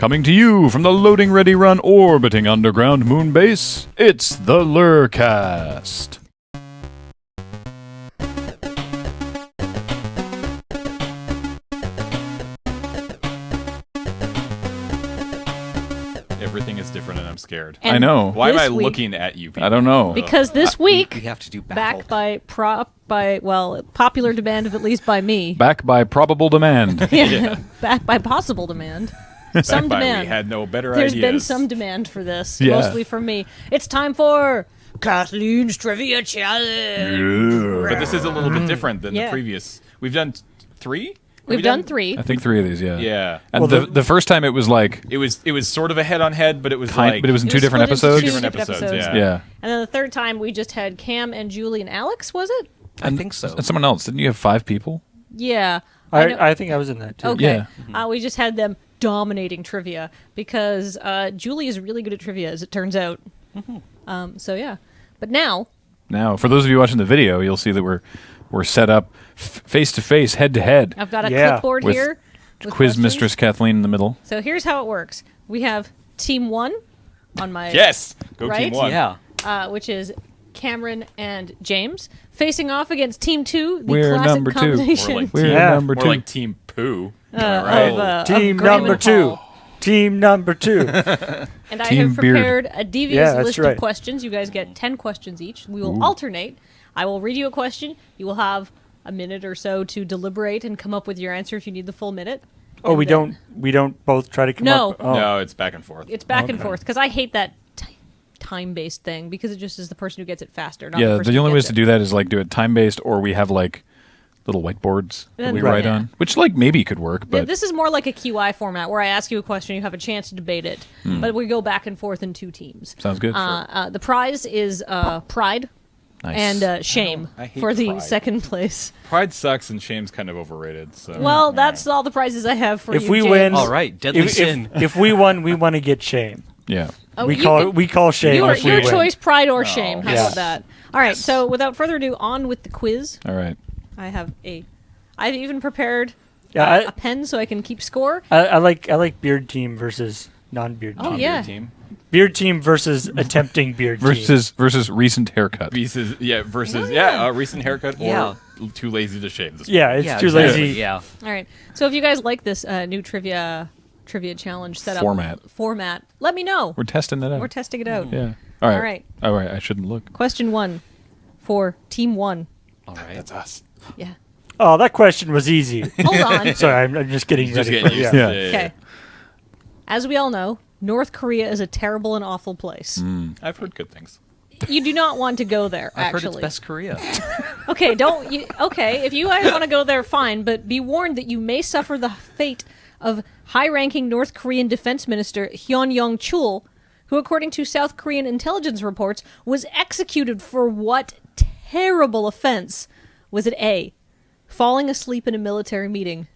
Coming to you from the Loading Ready Run orbiting underground moon base, it's the LRRcast. Everything is different and I'm scared. I know. Why am I this week- looking at you people? I don't know. Because this week, We have to do back by popular demand of at least by me. Back by probable demand. Yeah. Back by possible demand. Some Back by demand. we had no better There's ideas. been some demand for this, Yeah. mostly from me. It's time for Kathleen's Trivia Challenge. But this is a little bit different than Yeah. the previous. We've done three? We've done 3. I think 3 of these, yeah. Yeah. And the first time it was like, It was sort of a head-on-head, but it was but it was in It 2 was different split into episodes. two Different episodes, yeah. Yeah. And then the third time we just had Cam and Julie and Alex, was it? I think so. And someone else. Didn't you have 5 people? Yeah. know- I think I was in that too. Okay. Yeah. We just had them dominating trivia because Julie is really good at trivia, as it turns out. So yeah. But now, Now, for those of you watching the video, you'll see that we're set up face to face, head to head. I've got a Yeah. clipboard With here. with Quiz questions. Mistress Kathleen in the middle. So here's how it works. We have Team 1 on my Yes! Go Right? Team 1. Yeah. which is Cameron and James, facing off against Team 2, the We're classic number 2. combination More like We're Yeah. number More 2. like Team Poo. right? of Team Graham number and 2. Paul. Team number 2. And I Team have Beard. prepared a devious Yeah, that's list right. of questions. You guys get 10 questions each. We will alternate. I will read you a question. You will have a minute or so to deliberate and come up with your answer if you need the full minute. Oh, And we then- don't both try to come No. up. Oh. No, it's back and forth. It's back and Okay. forth because I hate that time-based thing because it just is the person who gets it faster. Not Yeah, the, person the who only ways gets to it. do that is like do it time-based, or we have like little whiteboards that we Right. write Yeah. on, which like maybe could work, Yeah, but this is more like a QI format where I ask you a question, you have a chance to debate it, but we go back and forth in 2 teams. sounds good. The prize is pride Nice. and shame I hate for the pride. second place. Pride sucks and shame's kind of overrated. So. Well, that's all the prizes I have for If you, we James. win- All right. Deadly If, sin. if we won, we want to get shame. Yeah. Oh, we you call can- we call shame. your, if we your win. choice, pride or shame. How Yeah. about that? All right. So without further ado, on with the quiz. All right. I've even prepared Yeah, a pen so I can keep score. I like beard team versus non-beard team. Oh, Beard yeah. Team. Beard team versus attempting beard team. Versus recent haircut. Versus, Oh, yeah. recent haircut or Yeah. too lazy to shave. This Yeah, it's yeah, too exactly, lazy. Yeah. All right. So if you guys like this new trivia challenge setup Format. let me know. We're testing that out. We're testing it out. Yeah. All right. All right. All right. I shouldn't look. Question 1 for Team 1. All right. That's us. Yeah. Oh, that question was easy. Hold on. Sorry, I'm just getting Just ready getting for it. used Yeah. to it. Okay. As we all know, North Korea is a terrible and awful place. I've heard good things. You do not want to go there, I've heard it's actually. best Korea. Okay, don't you okay, if you guys want to go there, fine, but be warned that you may suffer the fate of high-ranking North Korean Defense Minister Hyun Young-chul, who, according to South Korean intelligence reports, was executed for what terrible offense? Was it A, falling asleep in a military meeting,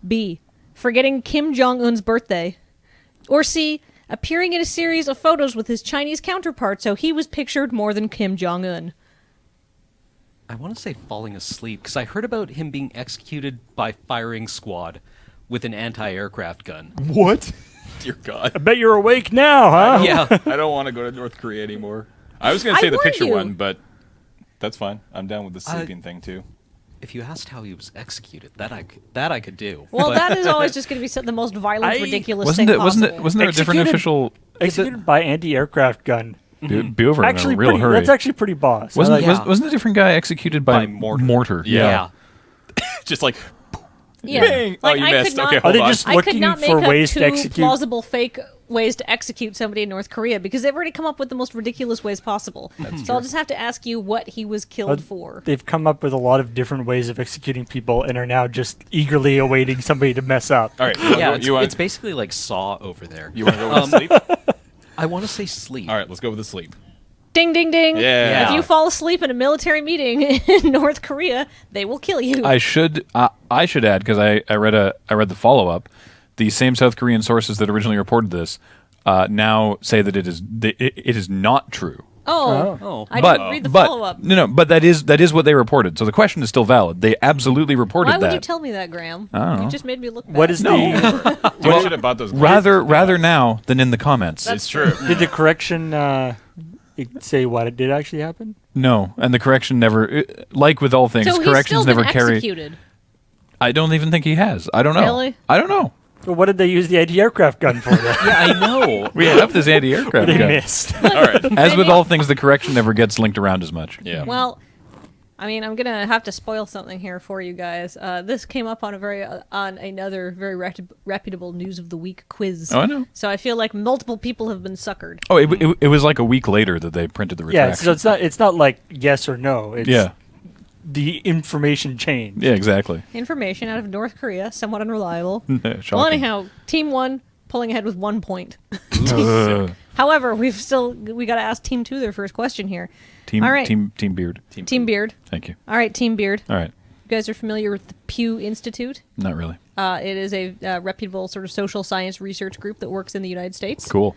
B, forgetting Kim Jong-un's birthday, or C, appearing in a series of photos with his Chinese counterpart so he was pictured more than Kim Jong-un? I want to say falling asleep because I heard about him being executed by firing squad with an anti-aircraft gun. What? Dear God. I bet you're awake now, huh? Yeah. I don't want to go to North Korea anymore. I was going to I say the warned picture you. one, but that's fine. I'm down with the sleeping thing too. If you asked how he was executed, that I could do. Well, But- that is always just going to be the most violent, ridiculous Wasn't thing it? Wasn't possible. it? Wasn't there a different Executed- official? Executed by anti-aircraft gun. Be over Actually, in a real pretty, hurry. that's actually pretty boss. I wasn't like- Yeah. wasn't a different guy executed by, By mortar. Yeah. Just like, Yeah. bang! Like, you I missed. could not, Okay, Are hold they on. just I could looking not make for up ways two to execute? plausible fake ways to execute somebody in North Korea because they've already come up with the most ridiculous ways possible. So I'll just have to ask you what he was killed for. They've come up with a lot of different ways of executing people and are now just eagerly awaiting somebody to mess up. All right. Yeah, you want it's basically like Saw over there. you want to go with the sleep? I want to say sleep. All right, let's go with the sleep. Ding, ding, ding. Yeah. If you fall asleep in a military meeting in North Korea, they will kill you. I should add because I read the follow up. The same South Korean sources that originally reported this now say that it is not true. Oh. I didn't read the follow-up. But that is what they reported. So the question is still valid. They absolutely reported Why that. would you tell me that, Graham? I don't know. You just made me look bad. What is the You should have bought those. rather now than in the comments. It's true. did the correction say what it did actually happen? No, and the correction never, like with all things, So he's corrections still never been carry. executed. I don't even think he has. I don't know. Really? I don't know. Well, what did they use the anti-aircraft gun for? Then? Yeah, I know. We have this anti-aircraft They gun. missed. All right. As with all things, the correction never gets linked around as much. Yeah. Well, I mean, I'm gonna have to spoil something here for you guys. This came up on another very reputable news of the week quiz. Oh, I know. So I feel like multiple people have been suckered. Oh, it was like a week later that they printed the Yeah, retraction. so it's not like yes or no. It's Yeah. the information change. Yeah, exactly. Information out of North Korea, somewhat unreliable. Shocking. Well, anyhow, Team 1 pulling ahead with 1 point. Ugh. However, we got to ask Team 2 their first question here. Team, All right. team Beard. Team Beard. Thank you. All right, Team Beard. All right. You guys are familiar with the Pew Institute? Not really. It is a reputable sort of social science research group that works in the United States. Cool.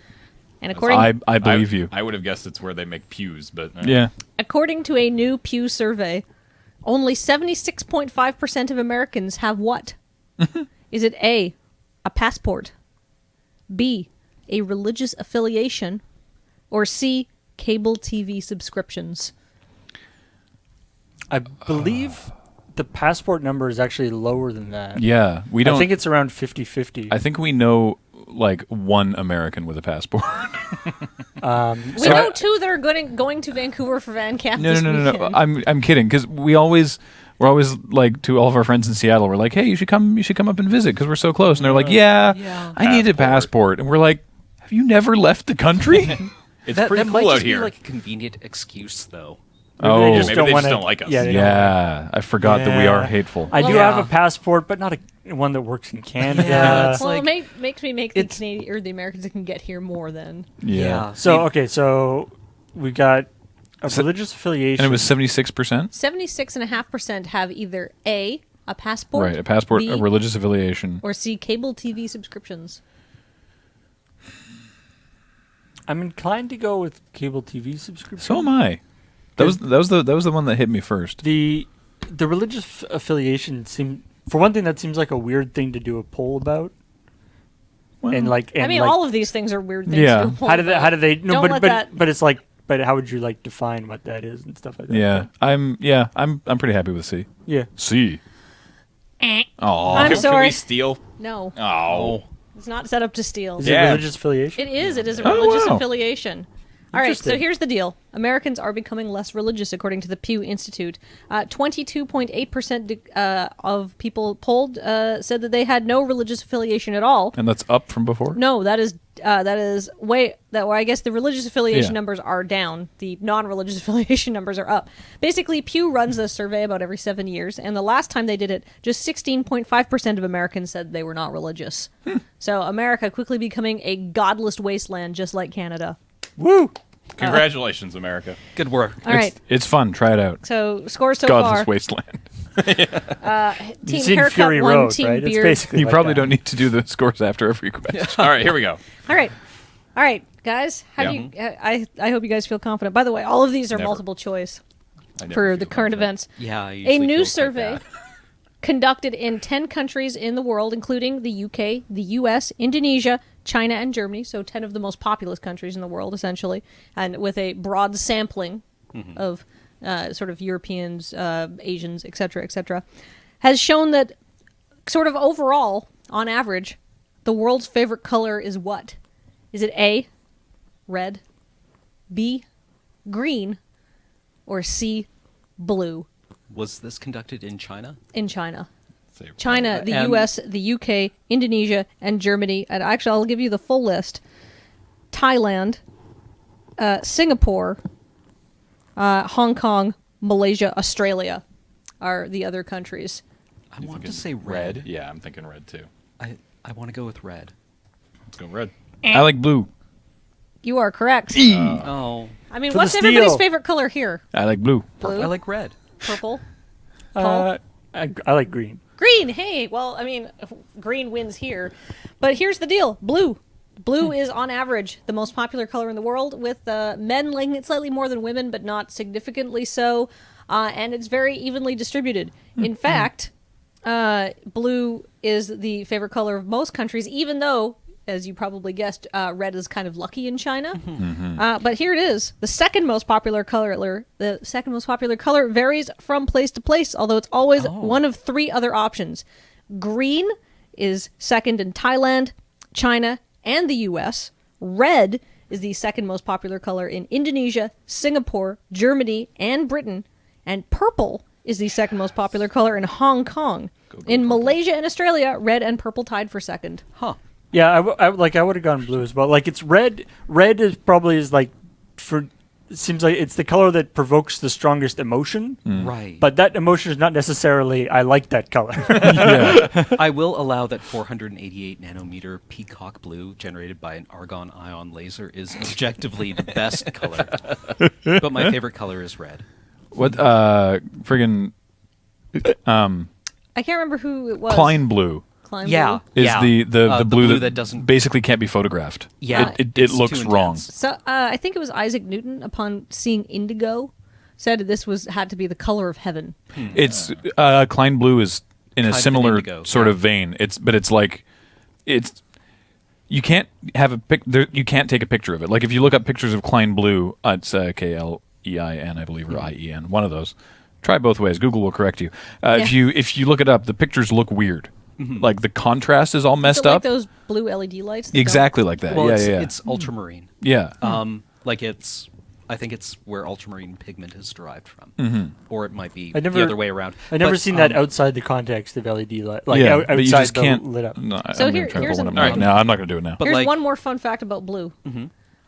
And according I believe you. I would have guessed it's where they make pews, but Yeah. according to a new Pew survey, only 76.5% of Americans have what? Is it A, a passport, B, a religious affiliation, or C, cable TV subscriptions? I believe the passport number is actually lower than that. Yeah. We don't. I think it's around 50-50. I think we know like one American with a passport. We know two that are going to Vancouver for Van Camp No. this weekend. I'm kidding because we're always like to all of our friends in Seattle. We're like, hey, you should come up and visit because we're so close. And they're like, yeah, I need a passport. And we're like, have you never left the country? it's That pretty might cool out just here. be like a convenient excuse, though. Oh, they just maybe don't they just wanna- don't like us. Yeah, they don't yeah, I forgot that we Yeah. are hateful. I do Yeah. have a passport, but not one that works in Canada. Yeah, it's Well, like- it makes me make the it's- Canadian or the Americans that can get here more than. Yeah. So we got a religious affiliation. And it was 76%? 76.5% have either A, a passport, Right, a passport, B, a religious affiliation. or C, cable TV subscriptions. I'm inclined to go with cable TV subscription. So am I. That was the one that hit me first. The religious affiliation for one thing, that seems like a weird thing to do a poll about. Well, And I mean, like, all of these things are weird things. Yeah. to hold how do they? How do about. they? No, Don't let that- but it's like, but how would you like define what that is and stuff like that? yeah, I'm pretty happy with C. Yeah. C. Eh. Oh, I'm Can sorry. we steal? No, Oh. it's not set up to steal. Is Yeah. it religious affiliation? It is. It is a Oh, religious wow. affiliation. All right, so Interesting. here's the deal. Americans are becoming less religious, according to the Pew Institute. 22.8% of people polled said that they had no religious affiliation at all. and that's up from before. No, that is way that. Well, I guess the religious affiliation Yeah. numbers are down. The non-religious affiliation numbers are up. Basically, Pew runs this survey about every 7 years, and the last time they did it, just 16.5% of Americans said they were not religious. So America quickly becoming a godless wasteland, just like Canada. Woo! Congratulations, America. Good work. All right. It's fun. Try it out. So scores so Godless far. wasteland. You've Team seen Haircut Fury 1, Road, Team right? It's Beard. basically You like probably that. don't need to do the scores after every question. All right, here we go. All right, guys. How do Yeah. you? I hope you guys feel confident. By the way, all of these are Never. multiple choice I never for feel the current confident. events. Yeah. I A usually new feel survey like that. conducted in 10 countries in the world, including the UK, the US, Indonesia, China, and Germany. So 10 of the most populous countries in the world, essentially, and with a broad sampling of sort of Europeans, Asians, etc., has shown that sort of overall, on average, the world's favorite color is what? Is it A, red, B, green, or C, blue? Was this conducted in China? In China. Say- China, the And- US, the UK, Indonesia, and Germany. And actually, I'll give you the full list. Thailand, Singapore, Hong Kong, Malaysia, Australia are the other countries. I You want to thinking say red. Yeah, I'm thinking red too. I want to go with red. Let's go red. I like blue. You are correct. Oh, I mean, For what's the everybody's steal. favorite color here? I like blue. Blue, I like red. purple, I like green. green. Hey, well, I mean, green wins here. But here's the deal. Blue. Blue is, on average, the most popular color in the world, with men liking it slightly more than women, but not significantly so. And it's very evenly distributed. In fact, blue is the favorite color of most countries, even though, as you probably guessed, red is kind of lucky in China. But here it is. The second most popular color varies from place to place, although it's always one of three other options. Green is second in Thailand, China, and the US. Red is the second most popular color in Indonesia, Singapore, Germany, and Britain. And purple is the second most popular color in Hong Kong. In Malaysia and Australia, red and purple tied for second. Huh. Yeah, I would have gone blue as well. Like, it's red. Red is probably it seems like it's the color that provokes the strongest emotion. Right. But that emotion is not necessarily, I like that color. I will allow that 488 nanometer peacock blue generated by an argon ion laser is objectively the best color. But my favorite color is red. What friggin' I can't remember who it was. Klein blue Klein Yeah. blue? is the blue that doesn't basically can't be photographed. Yeah, it it's looks too wrong. intense. So I think it was Isaac Newton, upon seeing indigo, said this had to be the color of heaven. It's Klein blue is in a Kind of similar indigo, sort yeah. of vein. It's like you can't have you can't take a picture of it. Like if you look up pictures of Klein blue, it's Klein, I believe, or IEN, one of those. Try both ways. Google will correct you. If you look it up, the pictures look weird. Like the contrast is all messed Is it like up. those blue LED lights? that Exactly like that. Well, yeah. it's ultramarine. Yeah. I think it's where ultramarine pigment is derived from, or it might be the other way around. I never But, seen that outside the context of LED light. Like yeah, outside but you just the can't lit up. No, So I'm here- gonna try to here's pull an- one up. No, I'm not going to do it now. But Here's like- one more fun fact about blue.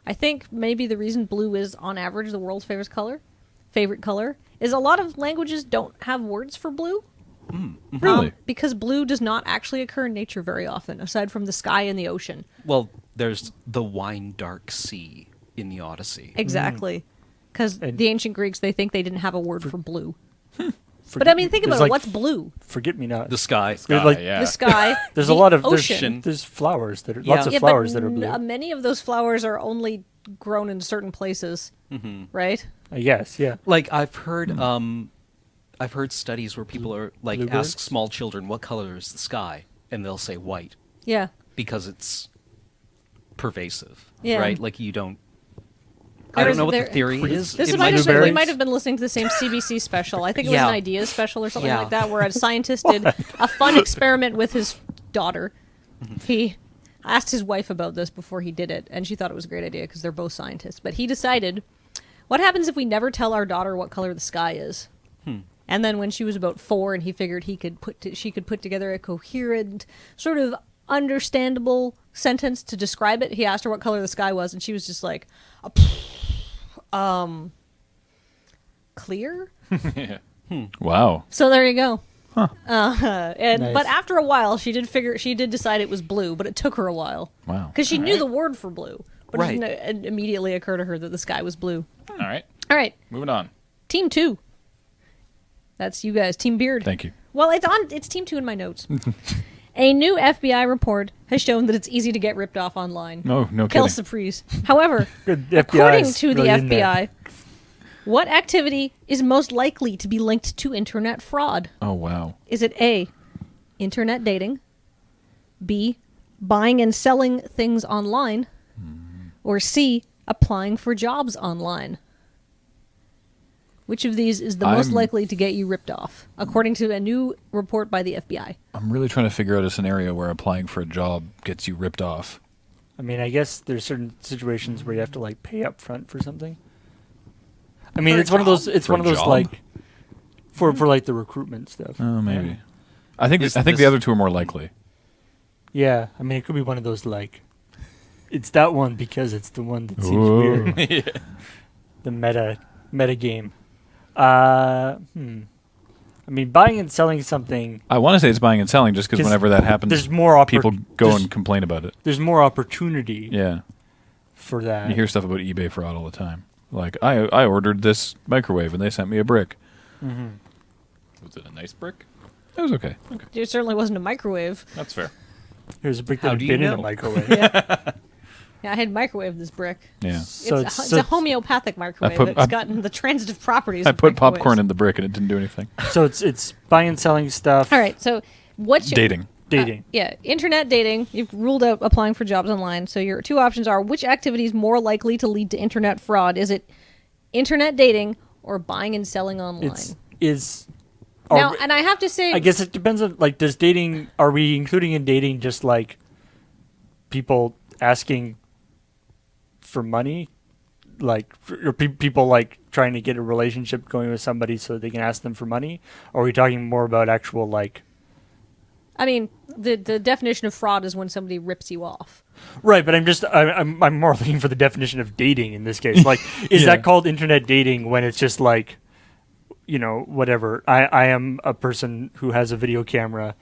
I think maybe the reason blue is, on average, the world's favorite color, is a lot of languages don't have words for blue. Really? Because blue does not actually occur in nature very often, aside from the sky and the ocean. Well, there's the wine dark sea in the Odyssey. Exactly. Because And- the ancient Greeks, they think they didn't have a word for blue. But Forget- I mean, think about there's it. like What's blue? Forget me not. The sky. There's like- yeah. The sky. There's the a lot of ocean. there's flowers that are Yeah. lots of Yeah, flowers but that are blue. many of those flowers are only grown in certain places, right? I guess, yeah. Like I've heard studies where people are like Bluebirds? ask small children what color is the sky, and they'll say white Yeah. because it's pervasive. Yeah. Right? Like you don't. I don't know what the theory is. This It might might have been, we blueberries? might have been listening to the same CBC special. I think it was Yeah. an Ideas special or something Yeah. like that, where a scientist did a fun experiment with his daughter. He asked his wife about this before he did it, and she thought it was a great idea because they're both scientists. But he decided, what happens if we never tell our daughter what color the sky is? And then when she was about 4, and he figured she could put together a coherent, sort of understandable sentence to describe it, he asked her what color the sky was, and she was just like, clear? Wow. So there you go. Huh. Nice. But after a while, she did decide it was blue, but it took her a while Wow. because she knew the word for blue, but Right. it didn't immediately occur to her that the sky was blue. All right, All right, moving on. Team 2. That's you guys, Team Beard. Thank you. Well, it's Team 2 in my notes. A new FBI report has shown that it's easy to get ripped off online. No Quelle kidding. surprise. However, Good, the FBI according is to the really in there. FBI, what activity is most likely to be linked to internet fraud? Oh wow. Is it A, internet dating, B, buying and selling things online, or C, applying for jobs online? Which of these is the most I'm- likely to get you ripped off, according to a new report by the FBI? I'm really trying to figure out a scenario where applying for a job gets you ripped off. I mean, I guess there's certain situations where you have to like pay up front for something. I mean, For a it's one of those. job? It's For one a of those job? like for like the recruitment stuff. Oh, maybe. I think This- I think this- the other two are more likely. Yeah, I mean, it could be one of those like, it's that one because it's the one that seems Whoa. weird. The meta game. I mean, buying and selling something. I want to say it's buying and selling just because 'Cause whenever that happens, There's more people go there's, and complain about it. there's more opportunity Yeah. for that. You hear stuff about eBay fraud all the time. Like, I ordered this microwave and they sent me a brick. Was it a nice brick? It was okay. It certainly wasn't a microwave. That's fair. Here's a brick How that had do you been in a know? microwave. Yeah, I had microwaved this brick. Yeah. So It's a homeopathic microwave. put- It's gotten the transitive properties. I of put microwaves. popcorn in the brick and it didn't do anything. So it's buying and selling stuff. All right, so what's your, Dating. Dating. Yeah, internet dating. You've ruled out applying for jobs online. So your two options are: which activity is more likely to lead to internet fraud? Is it internet dating or buying and selling online? Now, and I have to say, I guess it depends on, like, does dating, are we including in dating just like people asking for money? Like, or people like trying to get a relationship going with somebody so they can ask them for money? Or are we talking more about actual, like, I mean, the definition of fraud is when somebody rips you off. right, but I'm more looking for the definition of dating in this case. Like, is Yeah. that called internet dating when it's just like, you know, whatever. I am a person who has a video camera,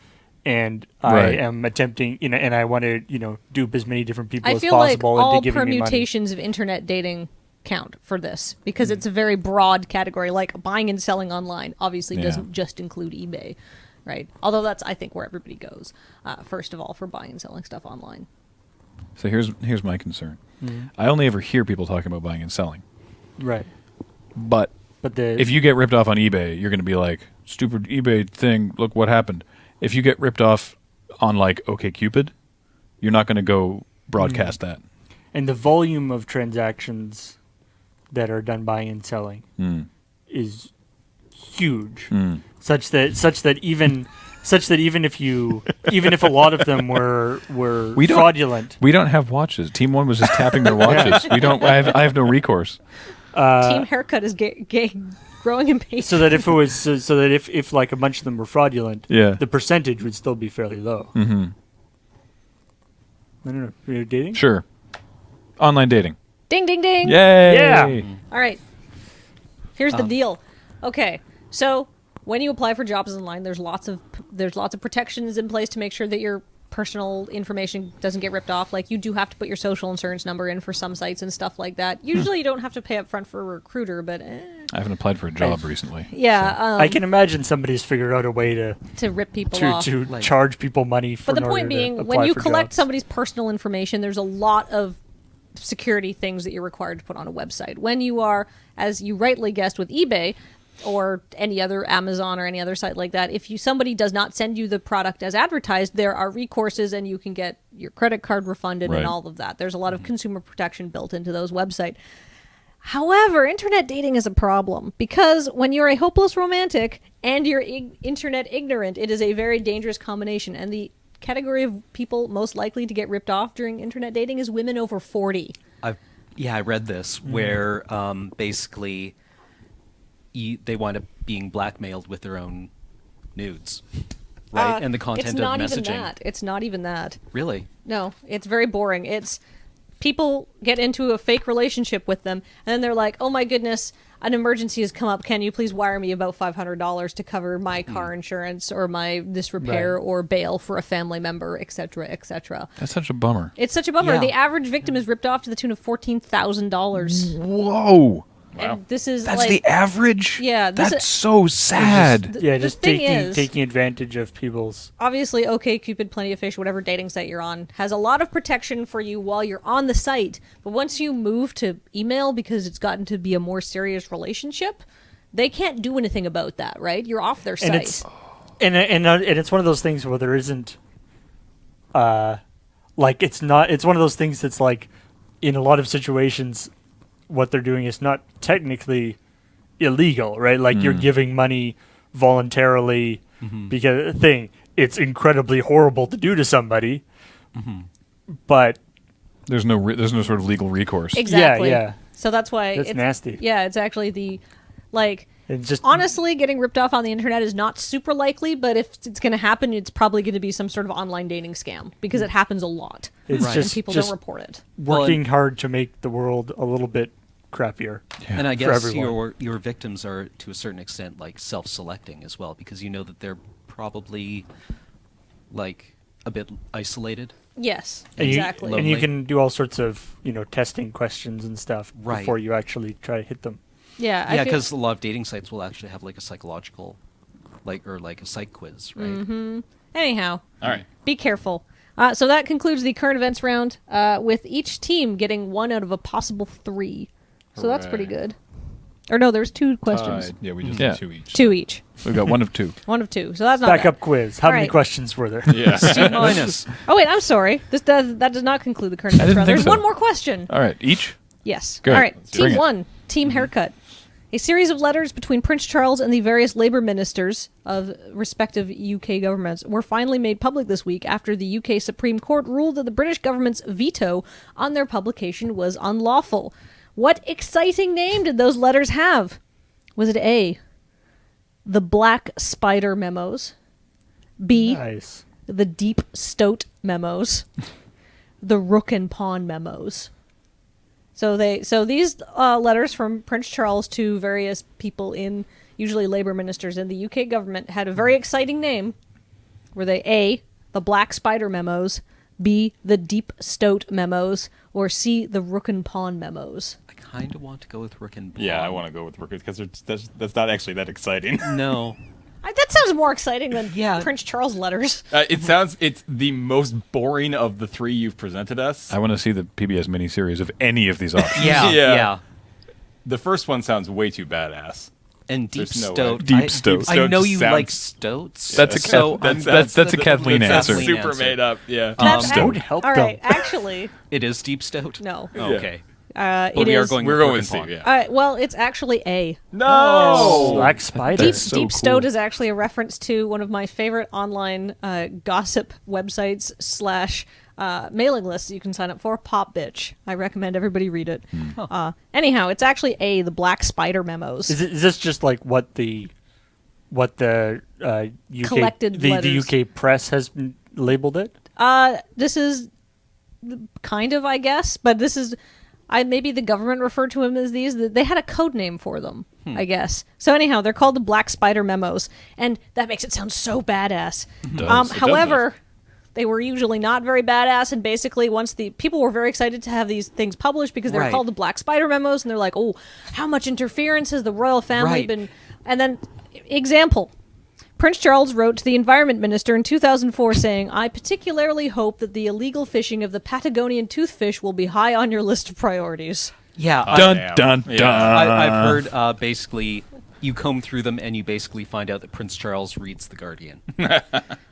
and Right. I am attempting, you know, and I want to, you know, dupe as many different people I as feel like possible all into giving me money. permutations of internet dating count for this because it's a very broad category. Like buying and selling online obviously Yeah. doesn't just include eBay, right? Although that's, I think, where everybody goes first of all for buying and selling stuff online. So here's my concern. Mm-hmm. I only ever hear people talking about buying and selling. Right. But But the if you get ripped off on eBay, you're going to be like, stupid eBay thing, look what happened. If you get ripped off on like OkCupid, you're not going to go broadcast that. and the volume of transactions that are done buying and selling Mm. is huge, Mm. such that even if a lot of them were We don't- fraudulent. We don't have watches. Team One was just tapping their watches. We don't. I have no recourse. Team Haircut is growing impatient. So that if it was so that if like a bunch of them were fraudulent, Yeah. the percentage would still be fairly low. Mm-hmm. I don't know. You're dating? Sure. Online dating. Ding, ding, ding. Yay! Yeah. All right. Here's the deal. Okay, so when you apply for jobs online, there's lots of protections in place to make sure that your personal information doesn't get ripped off. Like you do have to put your social insurance number in for some sites and stuff like that. Usually, you don't have to pay up front for a recruiter, but I haven't applied for a job recently. yeah, I can imagine somebody's figured out a way to rip people off. to charge people money for. But the in order point to being, apply when you for collect jobs. somebody's personal information, there's a lot of security things that you're required to put on a website. When you are, as you rightly guessed with eBay or any other Amazon or any other site like that, if somebody does not send you the product as advertised, there are recourses and you can get your credit card refunded Right. and all of that. There's a lot of consumer protection built into those websites. However, internet dating is a problem because when you're a hopeless romantic and you're internet ignorant, it is a very dangerous combination. And the category of people most likely to get ripped off during internet dating is women over 40. I read this where basically they wind up being blackmailed with their own nudes, right? And the content it's of not messaging. even that. It's not even that. Really? No, it's very boring. It's people get into a fake relationship with them, and then they're like, "Oh my goodness, an emergency has come up. Can you please wire me about $500 to cover my car insurance or this repair Right. or bail for a family member, etc., etc." That's such a bummer. It's such a bummer. Yeah. The average victim is ripped off to the tune of $14,000. Whoa! And this is That's like the average. Yeah, this that's is- so sad. yeah, the just thing taking is- taking advantage of people's. obviously OkCupid, Plenty of Fish, whatever dating site you're on, has a lot of protection for you while you're on the site. But once you move to email because it's gotten to be a more serious relationship, they can't do anything about that, right? You're off their And site. it's and it's one of those things where there isn't like it's one of those things that's like in a lot of situations what they're doing is not technically illegal, right? Like you're giving money voluntarily because it's incredibly horrible to do to somebody, but There's no sort of legal recourse. Exactly. yeah. So that's why That's it's nasty. Yeah, it's actually it's just honestly, getting ripped off on the internet is not super likely, but if it's going to happen, it's probably going to be some sort of online dating scam because it happens a lot. It's Right. And just people just don't report it. working hard to make the world a little bit crappier. Yeah. And I for guess everyone. your victims are to a certain extent like self-selecting as well because you know that they're probably like a bit isolated. Yes, And exactly. and you Lonely. can do all sorts of testing questions and stuff Right. before you actually try to hit them. yeah, I Yeah, feel- because a lot of dating sites will actually have like a psychological, or like a psych quiz, right? Anyhow, All right. be careful. So that concludes the current events round, with each team getting 1 out of a possible 3. So that's pretty Hooray. good. Or no, there's 2 questions. Yeah, we just Yeah. did 2 each. 2 each. We've got 1 of 2. 1 of 2. So that's not Backup bad. quiz. How All many right. questions were there? Yeah. C minus. Oh wait, I'm sorry. That does not conclude the current I events didn't round. think There's so. one more question. All right, each? Yes. Good. All right. Let's bring Team it. 1, Team Haircut. A series of letters between Prince Charles and the various Labour ministers of respective UK governments were finally made public this week after the UK Supreme Court ruled that the British government's veto on their publication was unlawful. What exciting name did those letters have? Was it A, the Black Spider Memos, B, Nice. the Deep Stoat Memos, the Rook and Pawn Memos? So these letters from Prince Charles to various people in, usually Labour ministers in the UK government, had a very exciting name. Were they A, the Black Spider Memos, B, the Deep Stoat Memos, or C, the Rook and Pawn Memos? I kind of want to go with Rook and Pawn. Yeah, I want to go with Rookers because that's not actually that exciting. No. That sounds more exciting than Yeah. Prince Charles letters. It's the most boring of the 3 you've presented us. I want to see the PBS miniseries of any of these options. Yeah. Yeah. Yeah. The first one sounds way too badass. And Deep There's no way. Stoat. Deep I- Stoat. I know just you sounds- like stoats. That's a so that's a Kathleen That's answer. Kathleen super answer. made up. Yeah. That's Stoat helped all right, them. actually, It is Deep Stoat? no. Okay. It But we are is. going We're with going Rook with and C. Pawn. Yeah. Well, it's actually A. No. Black Spider. Deep, That's so Deep cool. Stoat is actually a reference to one of my favorite online gossip websites / mailing lists you can sign up for, Pop Bitch. I recommend everybody read it. Anyhow, it's actually A, the Black Spider Memos. Is this just like what the UK Collected the letters. UK press has labeled it? This is kind of, I guess, but this is... maybe the government referred to them as these. They had a code name for them, I guess. So anyhow, they're called the Black Spider Memos, and that makes it sound so badass. does. It However, they were usually not very badass, and basically once the people were very excited to have these things published because they were Right. called the Black Spider Memos, and they're like, oh, how much interference has the royal family Right. been... And then, example... Prince Charles wrote to the Environment Minister in 2004 saying, I particularly hope that the illegal fishing of the Patagonian toothfish will be high on your list of priorities. Yeah. Dun Damn. dun Yeah. dun. I've heard basically you comb through them and you basically find out that Prince Charles reads The Guardian.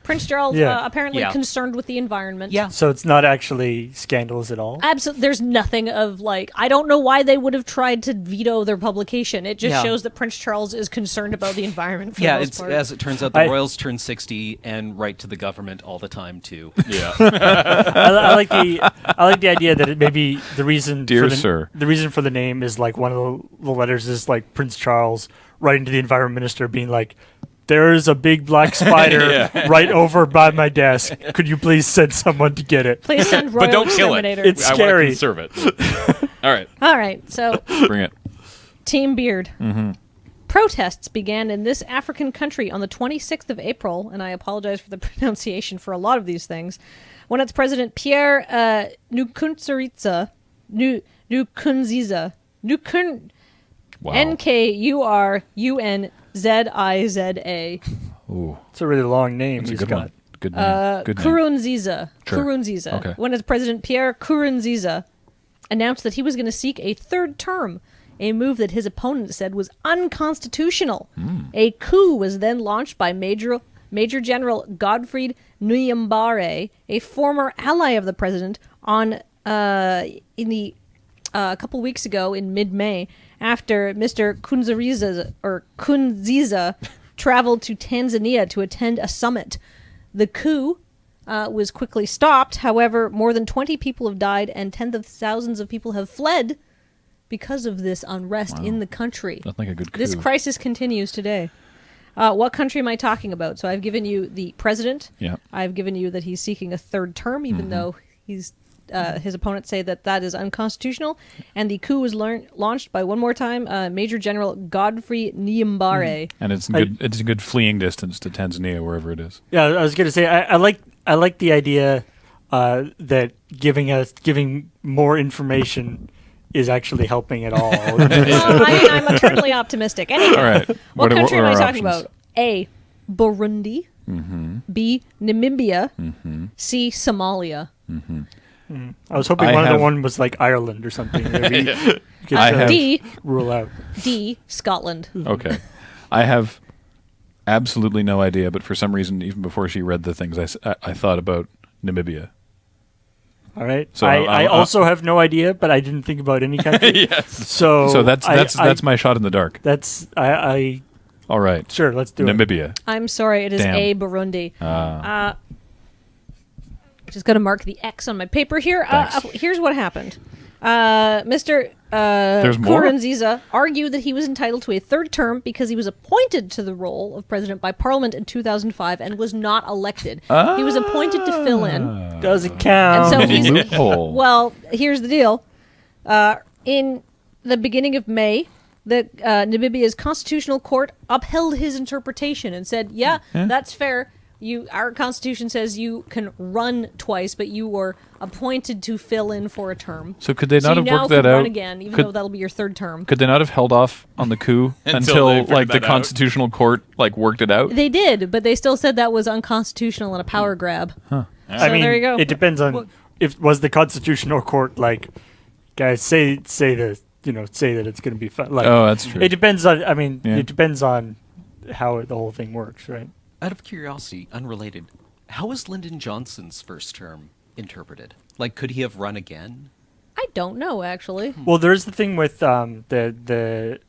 Prince Charles Yeah. apparently Yeah. concerned with the environment. Yeah. So it's not actually scandalous at all. Absolutely. There's nothing of like, I don't know why they would have tried to veto their publication. It just Yeah. shows that Prince Charles is concerned about the environment for Yeah, the most it's part. as it turns out, the I- royals turn 60 and write to the government all the time too. Yeah. I like the idea that it maybe the reason Dear for the, sir. the reason for the name is like one of the letters is like Prince Charles writing to the Environment Minister being like, there is a big black spider Yeah. right over by my desk. Could you please send someone to get it? Please send Royal But don't kill it. Exterminator. It's I want scary. to conserve it. All right. All right, so Bring it. Team Beard. Protests began in this African country on the 26th of April, and I apologize for the pronunciation for a lot of these things, when its president Pierre Nkurunziza, Wow. Nkurunziza. Ooh, It's a really long name. that's a he's good got. one. Good name. Good name. Nkurunziza. Sure. Nkurunziza. Okay. When its president Pierre Nkurunziza announced that he was going to seek a third term, a move that his opponent said was unconstitutional. A coup was then launched by Major General Godfried Nyambare, a former ally of the president, on a couple weeks ago in mid-May, after Mr. Nkurunziza traveled to Tanzania to attend a summit. The coup was quickly stopped. However, more than 20 people have died and tens of thousands of people have fled because of this unrest in the country. Nothing like a good coup. This crisis continues today. What country am I talking about? So I've given you the president. Yeah. I've given you that he's seeking a third term, even though his opponents say that is unconstitutional. And the coup was launched by, one more time, Major General Godfrey Nyambare. And it's a good fleeing distance to Tanzania, wherever it is. Yeah, I was going to say I like the idea that giving more information is actually helping at all. Well, I'm eternally optimistic. Anyway, All right. what are country am our I talking options? about? A, Burundi. B. Namibia, C. Somalia. I was hoping I one of have- the one was like Ireland or something. Maybe you could, I have- D. rule out. D. Scotland. Okay. I have absolutely no idea, but for some reason, even before she read the things, I thought about Namibia. All right. So I also have no idea, but I didn't think about any country. Yes. So that's I- my shot in the dark. that's I All right. sure. Let's do it. Namibia. I'm sorry, it is Damn. A. Burundi. Ah. Just going to mark the X on my paper here. Thanks. Here's what happened. Mr. There's more? Nkurunziza argued that he was entitled to a third term because he was appointed to the role of president by Parliament in 2005 and was not elected. He was appointed to fill in. Doesn't count. And so he's Loophole. well. Here's the deal. In the beginning of May, the Namibia's constitutional court upheld his interpretation and said, "Yeah, that's fair. Our constitution says you can run twice, but you were appointed to fill in for a term. So could they So not you have now worked could that run out? again, even Could- though that'll be your third term." Could they not have held off on the coup Until until they figured like the that out? constitutional court like worked it out? They did, but they still said that was unconstitutional and a power grab. I mean, there you go. it depends on if was the constitutional court like, guys, say that say that it's going to be fun. Like, Oh, that's true. it depends on. I mean, Yeah. it depends on how the whole thing works, right? Out of curiosity, unrelated, how was Lyndon Johnson's first term interpreted? Like, could he have run again? I don't know, actually. Well, there's the thing with the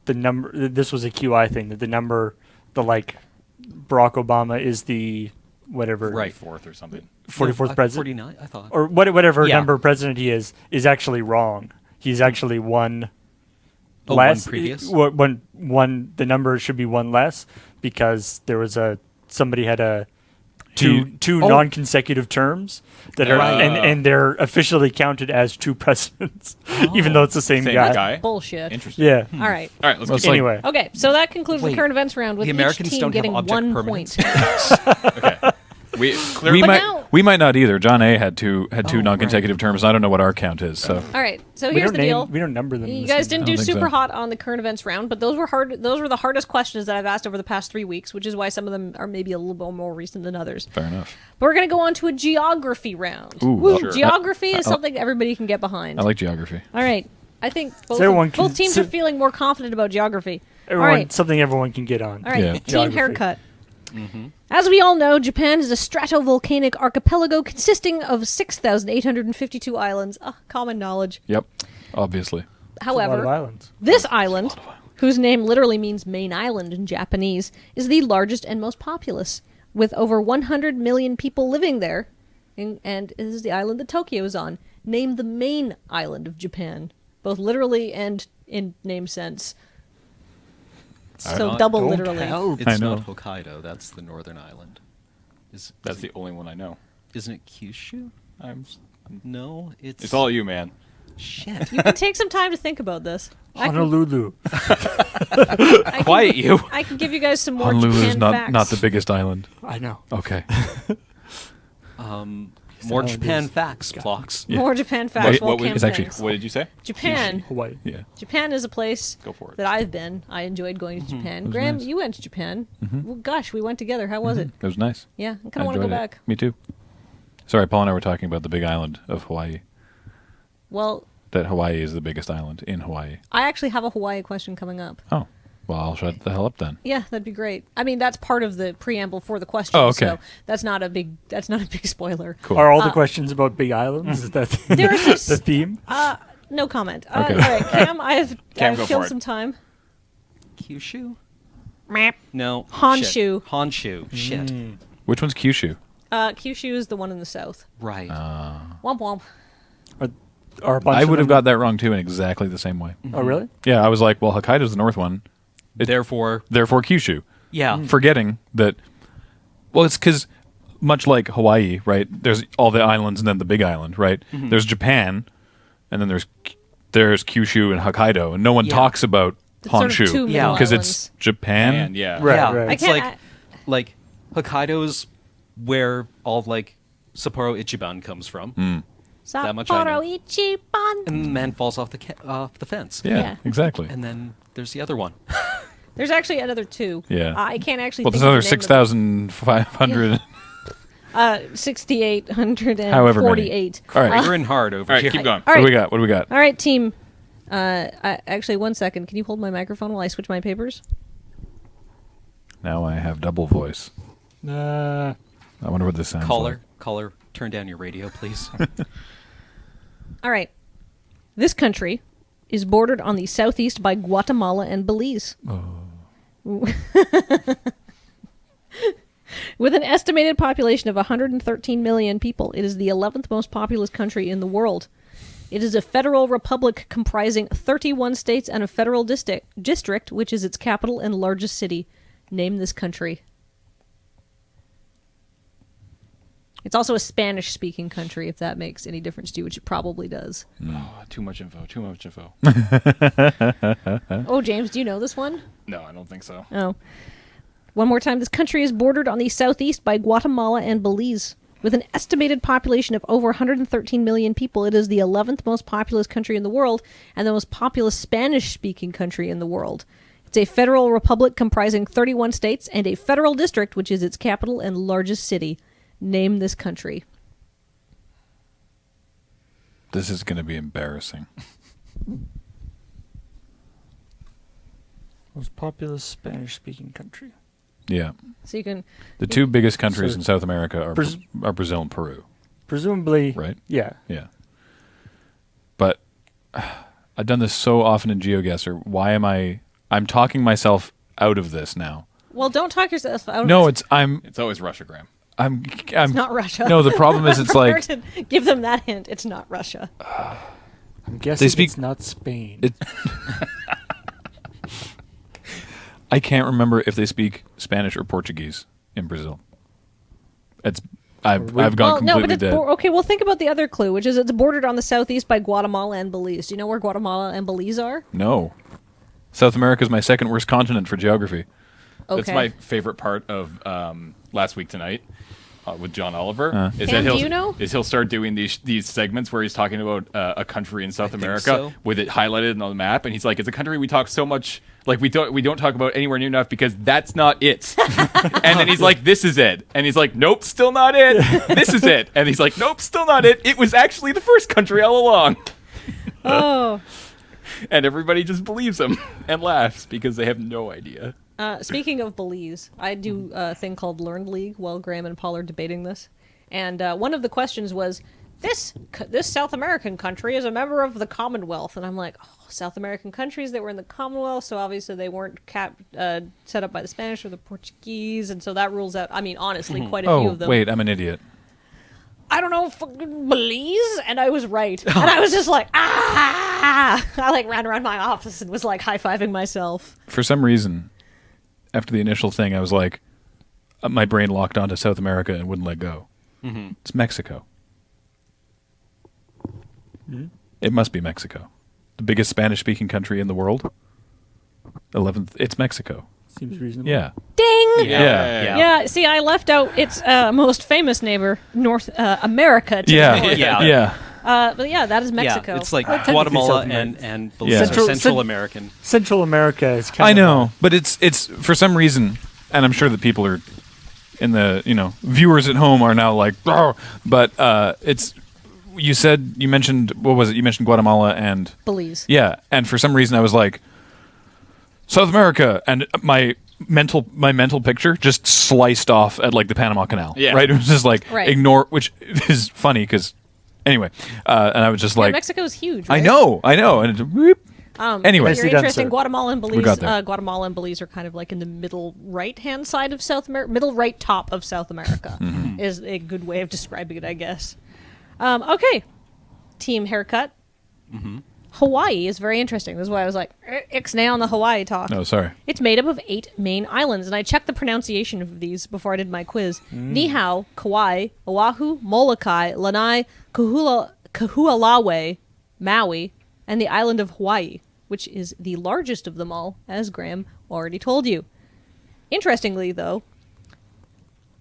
number. This was a QI thing. That the number, like, Barack Obama is the whatever Right. Fourth or something. 44th president 49, I thought. or whatever Yeah. number president he is actually wrong. He's actually one Oh, less. one previous? One. The number should be one less because there was somebody had a two Oh. non-consecutive terms that are Right. and they're officially counted as two presidents, even though it's the same, Same guy. guy. Bullshit. Interesting. Yeah. All right. All right, let's Well, keep it's like- Anyway, Okay, so that concludes the Wait, current events round with the each Americans team don't getting have 1 object point. permanence. We we clearly But might now- we might not either. John A had two Oh, non-consecutive terms. I don't know what our count is. So All right, so we here's don't the deal. we don't number them. You the guys same. didn't I do don't think super so. hot on the current events round, but those were hard. Those were the hardest questions that I've asked over the past 3 weeks, which is why some of them are maybe a little bit more recent than others. fair enough. But we're going to go on to a geography round. Ooh, Woo, sure. geography is something everybody can get behind. I like geography. All right, I think everyone both can teams sit- are feeling more confident about geography. Everyone, All right, something everyone can get on. all right. Yeah. Team Geography. haircut. As we all know, Japan is a stratovolcanic archipelago consisting of 6,852 islands. Common knowledge. Yep, obviously. A lot of However, islands. this island, whose name literally means main island in Japanese, is the largest and most populous, with over 100 million people living there. And this is the island that Tokyo is on. Name the main island of Japan, both literally and in name sense. So Not- double don't literally. help. It's I know. not Hokkaido. That's the northern island. That's the only one I know. Isn't it Kyushu? No, It's all you, man. Shit. You can take some time to think about this. Honolulu. I can, Quiet you. I can give you guys some more Honolulu is Japan not facts. not the biggest island. I know. Okay. More island Japan is- facts, Plox. More Japan facts. What volcano is actually- facts. What did you say? Japan. Hawaii. Yeah. Japan is a place Go for it. that I've been. I enjoyed going to Japan. was Graham, nice. you went to Japan. Well, gosh, we went together. How was it? It was nice. Yeah, I kind I of want to go enjoyed it. back. Me too. Sorry, Paul and I were talking about the big island of Hawaii. Well, That Hawaii is the biggest island in Hawaii. I actually have a Hawaii question coming up. Oh, well, I'll shut the hell up then. Yeah, that'd be great. I mean, that's part of the preamble for the question. Oh, okay. So that's not a big spoiler. Cool. Are all the questions about big islands? Is that There's this. the theme? No comment. Okay. All right, Cam, I've Cam, go killed for it. some time. Kyushu? Meh. No. Honshu. Shit. Honshu. Shit. Which one's Kyushu? Kyushu is the one in the south. Right. Womp womp. Are a bunch I of would have them- got that wrong too in exactly the same way. Oh, really? Yeah, I was like, well, Hokkaido's the north one, Therefore, therefore Kyushu. yeah. Forgetting that, well, it's because much like Hawaii, right? There's all the islands and then the big island, right? There's Japan, and then there's Kyushu and Hokkaido, and no one Yeah. talks about It's sort of two Honshu middle because islands. it's Japan. And yeah. Right, yeah. right. I It's can't. like Hokkaido's where all like Sapporo Ichiban comes from. That much I know. Sapporo Ichiban. And the man falls off the fence. Yeah, Yeah. exactly. And then there's the other one. There's actually another 2. Yeah. I can't actually. Well, think there's of another the name of 6,500. 6,848. All right. You're in hard over All right, here. keep going. All right. What do we got? All right, team. Actually, 1 second. Can you hold my microphone while I switch my papers? Now I have double voice. Nah. I wonder what this sounds like. Caller, turn down your radio, please. All right. This country is bordered on the southeast by Guatemala and Belize. With an estimated population of 113 million people, it is the 11th most populous country in the world. It is a federal republic comprising 31 states and a federal district, which is its capital and largest city. Name this country. It's also a Spanish-speaking country, if that makes any difference to you, which it probably does. Oh, too much info. Oh, James, do you know this one? No, I don't think so. Oh. One more time. This country is bordered on the southeast by Guatemala and Belize. With an estimated population of over 113 million people, it is the 11th most populous country in the world and the most populous Spanish-speaking country in the world. It's a federal republic comprising 31 states and a federal district, which is its capital and largest city. Name this country. This is going to be embarrassing. Most populous Spanish-speaking country. Yeah. So you can. The two biggest countries So- in South America are Braz- are Brazil and Peru, Presumably. right? Yeah. Yeah. But I've done this so often in GeoGuessr. Why am I'm talking myself out of this now. Well, don't talk yourself out. No, of it. It's always Russia, Graham. It's not Russia. No, the problem is it's like To give them that hint. It's not Russia. I'm guessing speak- it's not Spain. it, I can't remember if they speak Spanish or Portuguese in Brazil. I've gone Well, no, but completely it's dead. okay. Well, think about the other clue, which is it's bordered on the southeast by Guatemala and Belize. Do you know where Guatemala and Belize are? No. South America is my second worst continent for geography. Okay. That's my favorite part of Last Week Tonight with John Oliver. Is Cam, that do you know? he'll start doing these segments where he's talking about a country in South America so. with it highlighted on the map, and he's like, "It's a country we talk so much like we don't talk about anywhere near enough because that's not it." And then he's like, "This is it," and he's like, "Nope, still not it. This is it," and he's like, "Nope, still not it. It was actually the first country all along." Oh. And everybody just believes him and laughs because they have no idea. Speaking of Belize, I do a thing called Learned League while Graham and Paul are debating this. And one of the questions was, this South American country is a member of the Commonwealth. And I'm like, oh, South American countries that were in the Commonwealth, so obviously they weren't set up by the Spanish or the Portuguese, and so that rules out, I mean, honestly, quite a few Oh, of them. wait, I'm an idiot. I don't know, fucking Belize? And I was right. And I was just like, ah! I like ran around my office and was like high-fiving myself. For some reason, after the initial thing, I was like, my brain locked onto South America and wouldn't let go. Mm-hmm. It's Mexico. Mm-hmm. It must be Mexico. The biggest Spanish-speaking country in the world. 11th. It's Mexico. Seems reasonable. Yeah. Ding! Yeah. Yeah, see, I left out its most famous neighbor, North America. To Yeah. the north. Yeah. But yeah, that is Mexico. Yeah, it's like Technically Guatemala South America. and Belize Yeah. are Central Cent- American. Central America is kind I of know, but it's for some reason, and I'm sure that people are in the viewers at home are now like, "Arr!" But it's you mentioned what was it? You mentioned Guatemala and Belize. yeah, and for some reason I was like South America, and my mental picture just sliced off at like the Panama Canal. Yeah. Right. It was just like Right. ignore, which is funny because anyway, and I was just Yeah, like, Mexico's huge. I Right? know, and it's, whoop. if Anyway. you're Nicely done, interested, sir. Guatemala and Belize. got there. Guatemala and Belize are kind of like in the middle right-hand side of South America, middle right top of South America Mm-hmm. is a good way of describing it, I guess. Okay, team haircut. Mm-hmm. Hawaii is very interesting. This is why I was like, ixnay on the Hawaii talk. No, sorry. It's made up of 8 main islands, and I checked the pronunciation of these before I did my quiz. Niihau, Kauai, Oahu, Molokai, Lanai, Kahualawe, Maui, and the island of Hawaii, which is the largest of them all, as Graham already told you. Interestingly, though,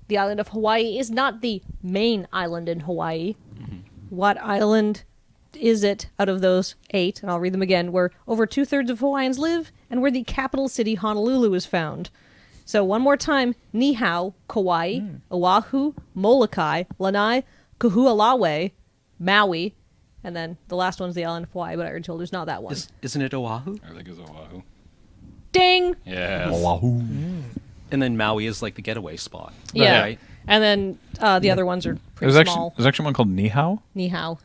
the island of Hawaii is not the main island in Hawaii. What island is it out of those 8? And I'll read them again, where over 2/3 of Hawaiians live and where the capital city Honolulu is found. So one more time, ni hao, Kauai, Oahu, Molokai, Lanai, Kahualawe, Maui, and then the last one's the island of Hawaii, but I already told there's not that one. Isn't it Oahu? I think it's Oahu. Ding! Yes. Oahu. And then Maui is like the getaway spot. Yeah. Right? And then the other ones are pretty There's small. actually one called Nihao. Ni hao.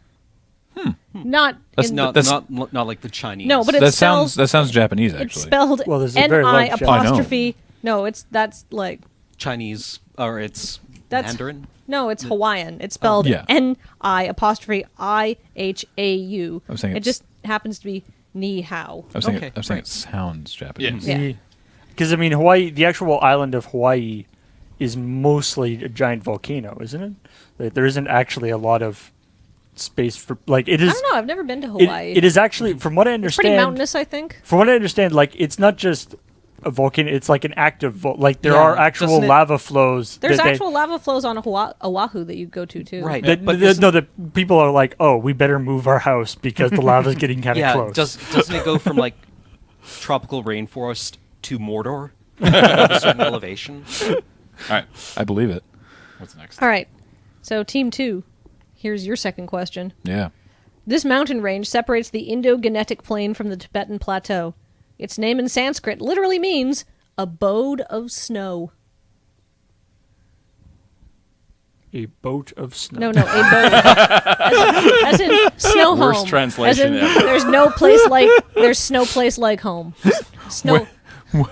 Not That's in, Not, That's- not like the Chinese. no, but That it's spelled sounds Japanese it's actually. spelled Well, there's a very N-I large apostrophe. No, that's like Chinese, or it's That's- Mandarin. no, it's Hawaiian. It's spelled Yeah. N-I apostrophe I-H-A-U. I was saying It it's- just happens to be ni hao. I was saying, Okay, I was saying right. it sounds Japanese. Yeah. Because I mean, Hawaii, the actual island of Hawaii, is mostly a giant volcano, isn't it? Like, there isn't actually a lot of space for like it I is. don't know. I've never been to It, Hawaii. it is actually, from what I It's pretty understand, mountainous, I think. from what I understand, like it's not just a volcano; it's like an active like there Yeah, are actual doesn't it- lava flows. There's that they- actual lava flows on Oahu that you go to too. Right. that- But no, the people are like, oh, we better move our house because the lava's getting kind of Yeah, close. doesn't it go from like tropical rainforest to Mordor at a certain elevation? All right. I believe it. What's next? All right. So team 2, here's your second question. Yeah. This mountain range separates the Indo-Gangetic Plain from the Tibetan Plateau. Its name in Sanskrit literally means abode of snow. A boat of snow. No, a boat. as in snow Worst home. translation As in, ever. there's no place like home. Snow.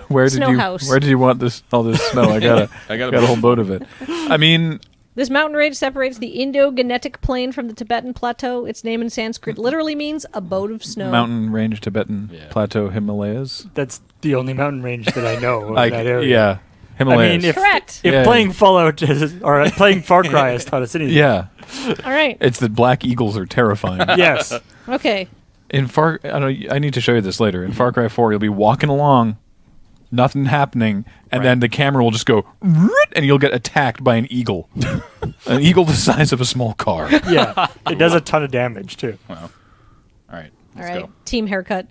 Where did Snow you house. Where did you want all this snow? I got I got a a whole boat of it. I mean, This mountain range separates the Indo-Gangetic Plain from the Tibetan Plateau. Its name in Sanskrit literally means abode of snow. mountain range, Tibetan Yeah. plateau, Himalayas. That's the only mountain range that I know of that area. Yeah, Himalayas. I mean, if Correct. if Yeah. playing Fallout or playing Far Cry has taught us anything, yeah, All right. it's the black eagles are terrifying. yes, Okay. In I need to show you this later. In Far Cry 4, you'll be walking along, nothing happening, and then the camera will just go, and you'll get attacked by an eagle. An eagle the size of a small car. yeah, it does a ton of damage too. Wow. All right. All Let's right. go. Team haircut.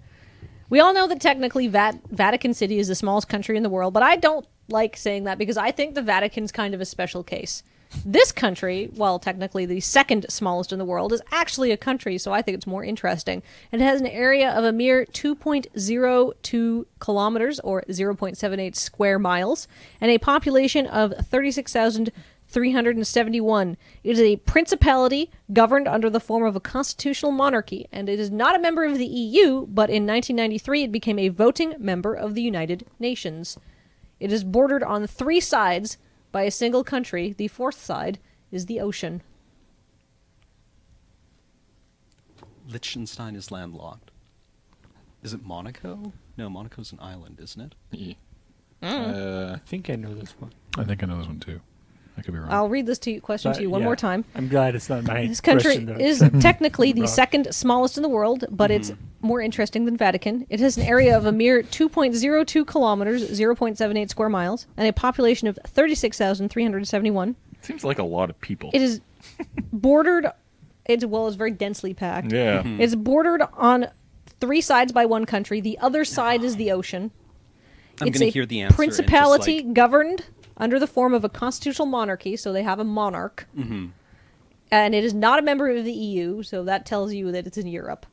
We all know that technically Vatican City is the smallest country in the world, but I don't like saying that because I think the Vatican's kind of a special case. This country, while technically the second smallest in the world, is actually a country, so I think it's more interesting. It has an area of a mere 2.02 kilometers, or 0.78 square miles, and a population of 36,371. It is a principality governed under the form of a constitutional monarchy, and it is not a member of the EU, but in 1993 it became a voting member of the United Nations. It is bordered on 3 sides by a single country. The 4th side is the ocean. Liechtenstein is landlocked. Is it Monaco? No, Monaco's an island, isn't it? Yeah. I think I know this one. I think I know this one too. I could be wrong. I'll read this question to you one Yeah. more time. I'm glad it's not my This country question, though. is technically the Wrong. second smallest in the world, but it's more interesting than Vatican. It has an area of a mere 2.02 kilometers, 0.78 square miles, and a population of 36,371. Seems like a lot of people. It is bordered, it's very densely packed. Yeah. It's bordered on 3 sides by one country. The other side is the ocean. I'm It's going a to hear the answer. principality And just governed under the form of a constitutional monarchy, so they have a monarch. And it is not a member of the EU, so that tells you that it's in Europe.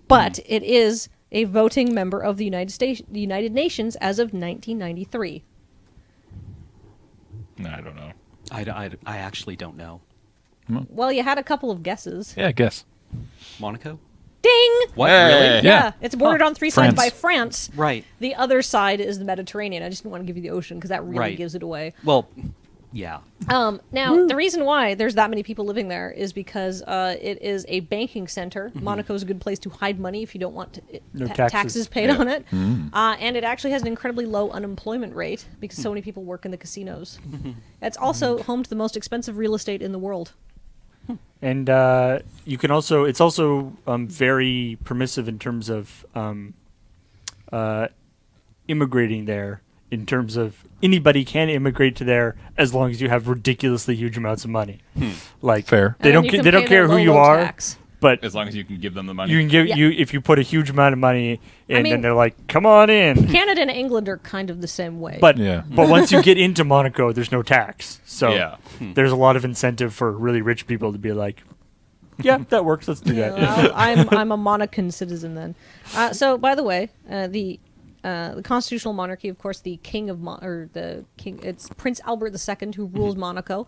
But it is a voting member of the United Nations as of 1993. No, I don't know. I actually don't know. Well, you had a couple of guesses. Yeah, I guess. Monaco? Ding! What, Hey! really? Yeah, it's bordered on 3 sides France. by France. Right. The other side is the Mediterranean. I just didn't want to give you the ocean because that really Right. gives it away. Well, yeah. Now, the reason why there's that many people living there is because it is a banking center. Monaco is a good place to hide money if you don't want No taxes. taxes. paid Yeah. on it. And it actually has an incredibly low unemployment rate because so many people work in the casinos. It's also home to the most expensive real estate in the world. And you can also, it's also very permissive in terms of immigrating there. In terms of anybody can immigrate to there as long as you have ridiculously huge amounts of money. Like Fair. they And don't you can they don't pay care their who you low are, tax. but As long as you can give them the money. you can give Yeah. if you put a huge amount of money in, mean- then they're like, "Come on in." Canada and England are kind of the same way. But Yeah. but once you get into Monaco, there's no tax, so Yeah. there's a lot of incentive for really rich people to be like, "Yeah, that works. Let's do Yeah, that." well, I'm a Monacan citizen then. So, by the way, the constitutional monarchy, of course, the king of it's Prince Albert II who rules Monaco.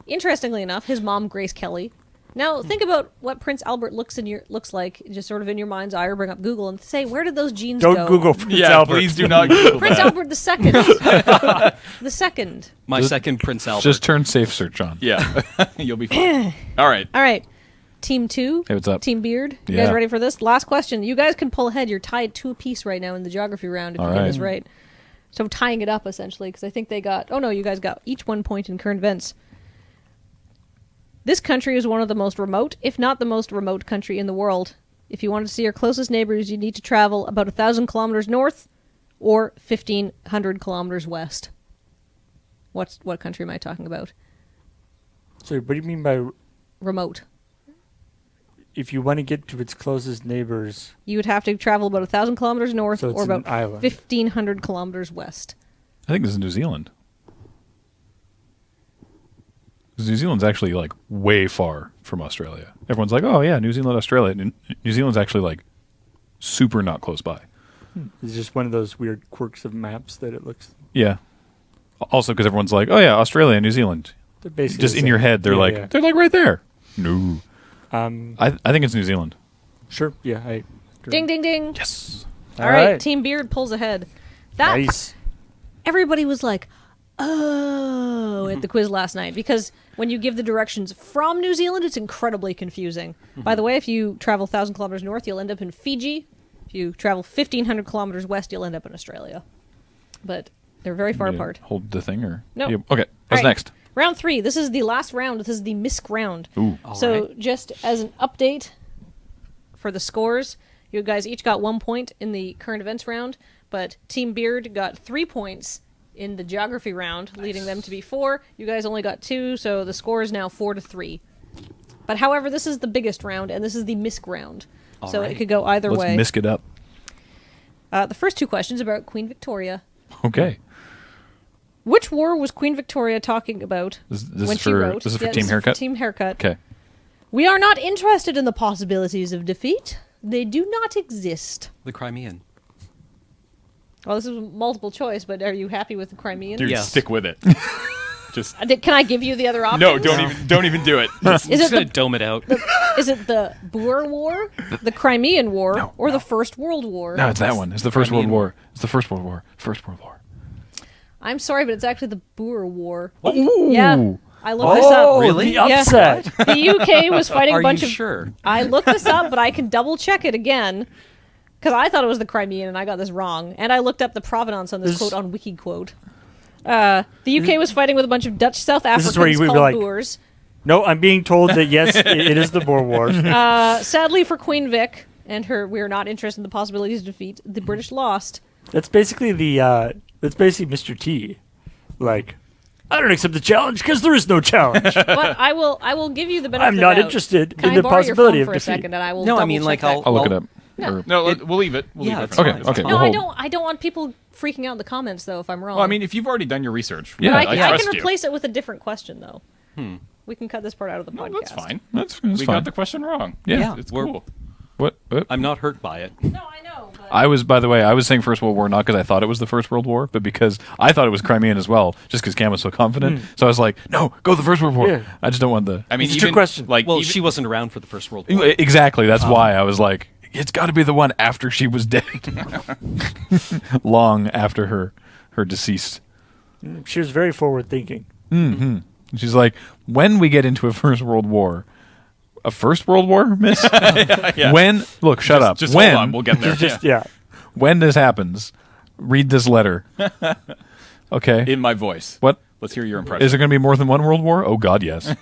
Interestingly enough, his mom Grace Kelly. Now, think about what Prince Albert looks like, just sort of in your mind's eye, or bring up Google and say, where did those genes go? Don't Google Prince Yeah, Albert. please do not Google Prince that. Albert II. The second. My second Prince Albert. Just turn safe search on. Yeah, you'll be fine. All right. All right. Team 2. Hey, what's up? Team Beard. You Yeah. guys ready for this? Last question. You guys can pull ahead. You're tied 2 apiece right now in the geography round if All you get right. this right. So I'm tying it up, essentially, because I think they got... Oh, no, you guys got each 1 point in current events. This country is one of the most remote, if not the most remote country in the world. If you want to see your closest neighbors, you need to travel about 1,000 kilometers north or 1,500 kilometers west. What country am I talking about? So what do you mean by Remote. if you want to get to its closest neighbors? You would have to travel about 1,000 kilometers north So it's or an about island. 1,500 kilometers west. I think this is New Zealand. 'Cause New Zealand's actually like way far from Australia. Everyone's like, "Oh yeah, New Zealand, Australia." And New Zealand's actually like super not close by. It's just one of those weird quirks of maps that it looks. Yeah. Also, because everyone's like, "Oh yeah, Australia, New Zealand." They're basically Just the in same. your head, they're Yeah, like yeah. they're like right there. No, Um, I think it's New Zealand. sure. Yeah. I agree. Ding, ding, ding. Yes. All right, Team Beard pulls ahead. That Nice. everybody was like, "Oh," at the quiz last night because when you give the directions from New Zealand, it's incredibly confusing. By the way, if you travel 1,000 kilometers north, you'll end up in Fiji. If you travel 1,500 kilometers west, you'll end up in Australia. But they're very far You apart. Hold the thing or No. Yeah, okay. All What's right, next? Round 3. This is the last round. This is the MISC round. Ooh. So just as an update for the scores, you guys each got 1 point in the current events round, but Team Beard got 3 points in the geography round, leading them to be 4. You guys only got 2, so the score is now 4-3. But however, this is the biggest round, and this is the MISC round. So it Alright. could go either Let's way. misc it up. The first 2 questions about Queen Victoria. Okay. Which war was Queen Victoria talking about This when is she for wrote? this is for Yeah, Team this Haircut. Team Haircut. Okay. We are not interested in the possibilities of defeat. They do not exist. The Crimean. Well, this is multiple choice, but are you happy with the Crimean? Dude, Yes. stick with it. Just Can I give you the other options? no, don't even do it. Just- Is I'm it just gonna the dome it out. is it the Boer War, the Crimean War, No, or the First World War? No, it's that one. It's the First World Crimean War. It's the First World War. First World War. I'm sorry, but it's actually the Boer War. Ooh. Yeah, I looked this up. Really? The Yeah. upset. The UK was fighting Are a bunch you of. sure? I looked this up, but I can double check it again because I thought it was the Crimean and I got this wrong. And I looked up the provenance on this This- quote on WikiQuote. The UK was fighting with a bunch of Dutch South This Africans is where you would be called like- Boers. No, I'm being told that yes, it is the Boer War. Sadly for Queen Vic and her, we are not interested in the possibilities of defeat. The British lost. That's basically that's basically Mr. T. Like, I don't accept the challenge because there is no challenge. But I will give you the benefit. I'm of not the doubt. interested Can in I the borrow your possibility phone of for a defeat. second, and I will. No, I double mean, check like, that. I'll look it Well, up. No. Or- no, we'll leave it. We'll Yeah, leave it. that's for Okay, now. It's okay, fine. No, we'll I hold. don't want people freaking out in the comments though if I'm wrong. Well, I mean, if you've already done your research, Yeah, But I I trust can you. replace it with a different question though. We can cut this part out of the No, podcast. that's fine. That's We fine. got the question wrong. Yeah. It's we're- cool. What? I'm not hurt by it. No, I know. But I was, by the way, I was saying First World War not because I thought it was the First World War, but because I thought it was Crimean as well, just because Cam was so confident. So I was like, no, go the First World War. Yeah. I just don't want the. I mean, It's a true even, question. Like, Well, even, she wasn't around for the First World War. Exactly. That's why I was like, it's got to be the one after she was dead, long after her deceased. She was very forward thinking. She's like, when we get into a First World War, a First World War, Miss? yeah. When? Look, shut up. Just when? hold on. We'll get there. Just yeah. When this happens, read this letter. Okay. In my voice. What? Let's hear your impression. Is there going to be more than one World War? Oh, God, yes.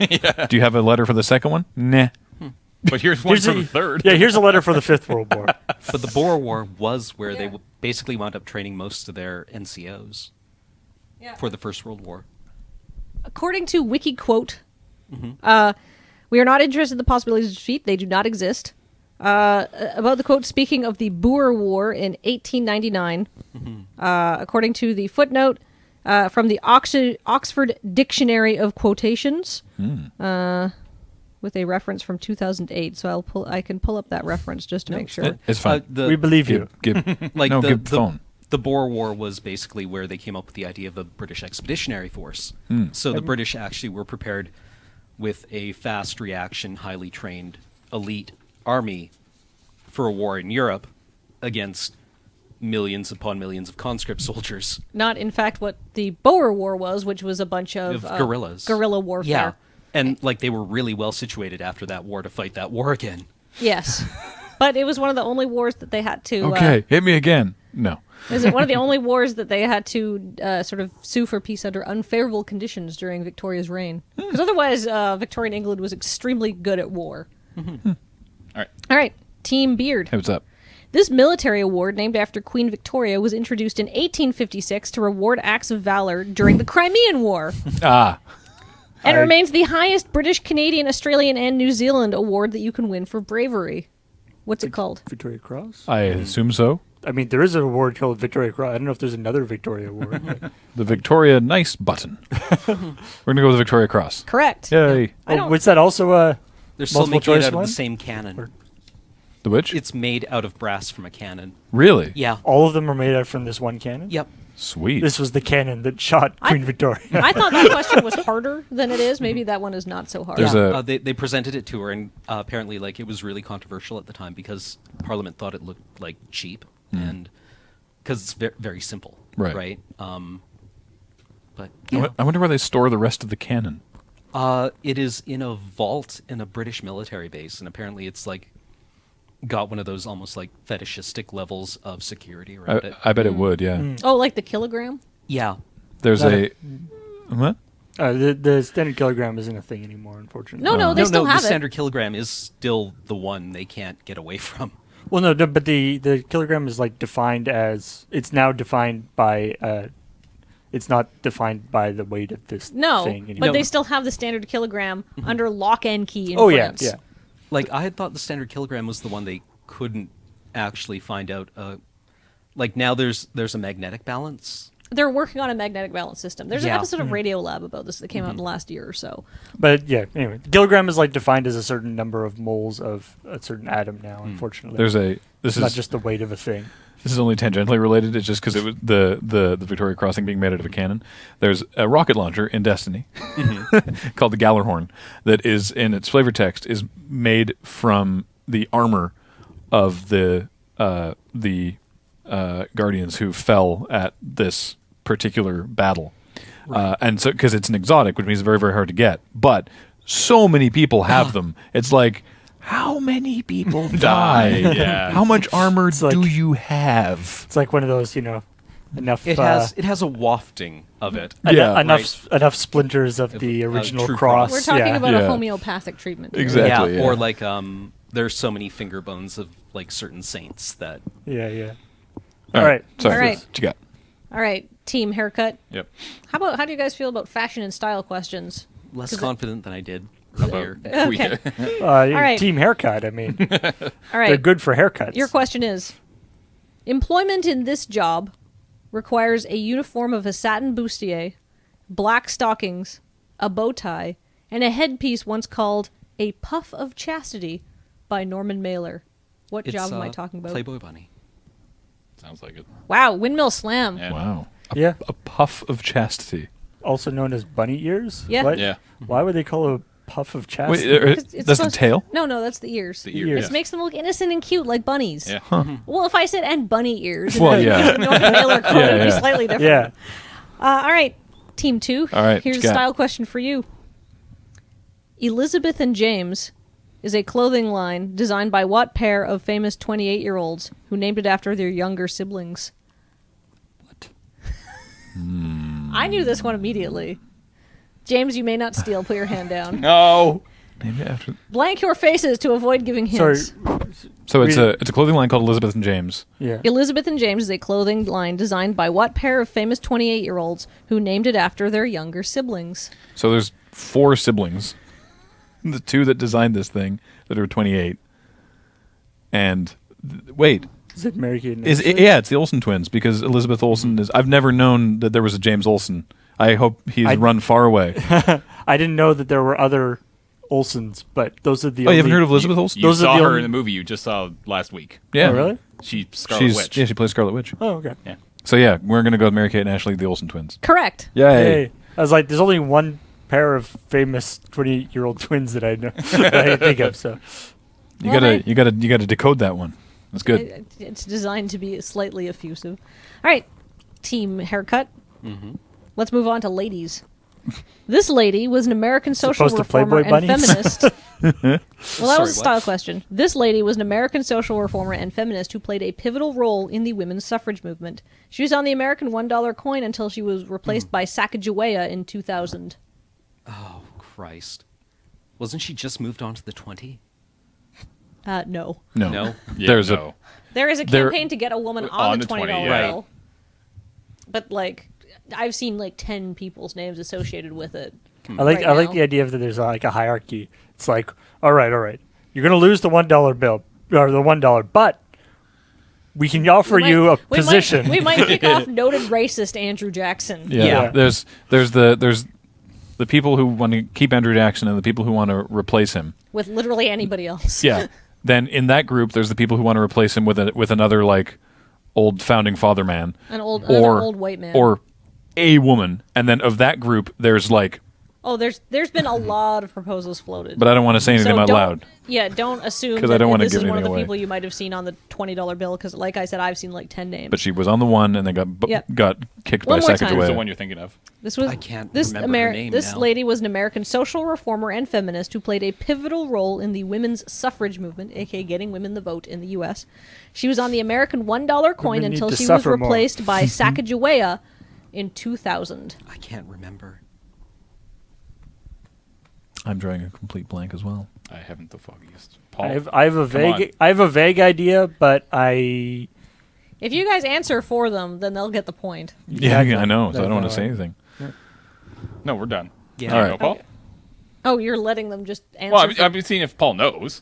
Do you have a letter for the second one? Nah. But here's one Here's for a- the third. Yeah, here's a letter for the Fifth World War. But the Boer War was where they Yeah. basically wound up training most of their NCOs yeah. for the First World War. According to WikiQuote, We are not interested in the possibilities of defeat. They do not exist. About the quote, speaking of the Boer War in 1899, according to the footnote from the Oxford Dictionary of Quotations, with a reference from 2008. So I can pull up that reference just to make sure. It's fine. We believe you. Give Like give phone. The Boer War was basically where they came up with the idea of a British Expeditionary Force. So the British actually were prepared with a fast reaction, highly trained, elite army for a war in Europe against millions upon millions of conscript soldiers. Not, in fact, what the Boer War was, which was a bunch of guerrillas. Guerrilla warfare. Yeah. And like they were really well situated after that war to fight that war again. Yes. But it was one of the only wars that they had to... Okay, hit me again. No. Is it one of the only wars that they had to sort of sue for peace under unfavorable conditions during Victoria's reign? Because otherwise, Victorian England was extremely good at war. All right. All right, Team Beard. Hey, what's up? This military award, named after Queen Victoria, was introduced in 1856 to reward acts of valor during the Crimean War. And remains the highest British, Canadian, Australian, and New Zealand award that you can win for bravery. What's it called? Victoria Cross? I assume so. I mean, there is an award called Victoria Cross. I don't know if there's another Victoria award. The Victoria Nice button. We're going to go with the Victoria Cross. Correct. Yay. I don't- Was that also a They're still multiple making it choice out one? of the same cannon. The which? It's made out of brass from a cannon. Really? Yeah. All of them are made out from this one cannon? Yep. Sweet. This was the cannon that shot Queen Victoria. I thought that question was harder than it is. Maybe that one is not so hard. There's a- They presented it to her, and apparently, like, it was really controversial at the time because Parliament thought it looked like cheap, and because it's very simple, Right. Right. But I wonder where they store the rest of the cannon. it is in a vault in a British military base, and apparently, it's like got one of those almost like fetishistic levels of security around it. I bet it would, yeah. Oh, like the kilogram? Yeah. There's Not a... What? The standard kilogram isn't a thing anymore, unfortunately. No, they still the have it. standard kilogram is still the one they can't get away from. Well, no, but the kilogram is like defined as it's now defined by. It's not defined by the weight of this No, thing anymore. but they still have the standard kilogram under lock and key in Oh France. yeah. Like, I had thought the standard kilogram was the one they couldn't actually find out. Like, now there's a magnetic balance. They're working on a magnetic balance system. There's an Yeah. episode of Radio Lab about this that came out in the last year or so. But yeah, anyway, the kilogram is like defined as a certain number of moles of a certain atom now. Unfortunately, There's a... This it's not is just the weight of a thing. This is only tangentially related. It's just because it was the Victoria Crossing being made out of a cannon. There's a rocket launcher in Destiny called the Gallarhorn that is, in its flavor text, is made from the armor of the Guardians who fell at this particular battle. And so, because it's an exotic, which means it's very, very hard to get. But so many people have them. It's like, how many people die? Yeah. How much armor like- do you have? It's like one of those, enough. It has a wafting of it. Yeah, enough splinters of the original true cross. We're talking about Yeah. a homeopathic treatment. here. Exactly. Yeah, yeah. or like there's so many finger bones of like certain saints that Yeah. All right. Sorry. All right. What you got? All right, team haircut. Yep. How do you guys feel about fashion and style questions? less 'Cause it- confident than I did earlier. Okay. Yeah. right. Team haircut. I mean, All they're right. good for haircuts. Your question is: employment in this job requires a uniform of a satin bustier, black stockings, a bow tie, and a headpiece once called a puff of chastity by Norman Mailer. What It's, job am I talking about? Playboy Bunny. Sounds like it. Wow, windmill slam. Yeah. Wow. Yeah. A puff of chastity. Also known as bunny ears. Yeah. What? Yeah. Why would they call it a puff of chastity? Wait, It's that's the supposed- tail? No, that's the ears. The ear. This makes them look innocent and cute like bunnies. Yeah. Well, if I said and bunny ears, Well, and yeah. Norman Mailer quote, Yeah, it'd be yeah. slightly different. Yeah. All right, team 2. All right, Here's what a you got? style question for you. Elizabeth and James is a clothing line designed by what pair of famous 28-year-olds who named it after their younger siblings? What? I knew this one immediately. James, you may not steal. Put your hand down. No. Named after. Blank your faces to avoid giving Sorry. hints. So it's Read a clothing line called Elizabeth and James. Yeah. Elizabeth and James is a clothing line designed by what pair of famous 28-year-olds who named it after their younger siblings? So there's 4 siblings. the two that designed this thing that are 28. And wait, Is it Mary Kate and is Ashley? it, yeah, it's the Olsen twins because Elizabeth Olsen is. I've never known that there was a James Olsen. I hope he's run far away. I didn't know that there were other Olsens, but those are the. Oh, you haven't heard of Elizabeth Olsen? You Those are saw the her only- in the movie you just saw last week. Yeah, Oh, really? She's Scarlet Witch. Yeah, she plays Scarlet Witch. Oh, okay. Yeah. So yeah, we're gonna go with Mary Kate and Ashley, the Olsen twins. Correct. Hey, I was like, there's only one pair of famous 28-year-old twins that I know that I can think of. So You Well, gotta decode that one. That's good. It's designed to be slightly effusive. All right, team haircut. Let's move on to ladies. This lady was an American social Supposed to reformer Playboy and bunnies? feminist. Well, that Sorry, was a what? style question. This lady was an American social reformer and feminist who played a pivotal role in the women's suffrage movement. She was on the American $1 coin until she was replaced by Sacagawea in 2000. Oh, Christ. Wasn't she just moved on to the 20? No. No, No? Yeah, there's no. There is a There- campaign to get a woman on the $20 yeah. bill. But, like, I've seen, like, 10 people's names associated with it. I like right now. the idea that there's like a hierarchy. It's like, all right, you're gonna lose the $1 bill or the $1, but we can offer you a position. We might kick off noted racist Andrew Jackson. Yeah. Yeah. There's the people who want to keep Andrew Jackson and the people who want to replace him. With literally anybody else. Yeah. Then in that group, there's the people who want to replace him with another like old founding father man, Another old white man. or a woman. And then of that group, there's like, Oh, there's been a lot of proposals floated. but I don't want to say anything out don't- loud. Yeah, don't assume 'Cause I that don't wanna this give is one of anything the away. people you might have seen on the $20 bill, because like I said, I've seen like 10 names. But she was on the one and then Yep. got kicked One by more time. Who's the Sacagawea. one you're thinking of? This was I can't remember her name This now. lady was an American social reformer and feminist who played a pivotal role in the women's suffrage movement, aka getting women the vote in the U.S. She was on the American $1 coin Women need until to she was suffer more. replaced by Sacagawea in 2000. I can't remember. I'm drawing a complete blank as well. I haven't the foggiest. Paul. I have a vague idea, but I If you guys answer for them, then they'll get the point. Yeah, I know. So I That's don't want to all say right. anything. No, we're done. Yeah. All You right. know, Paul? Oh, you're letting them just answer. Well, for- I've been seeing if Paul knows.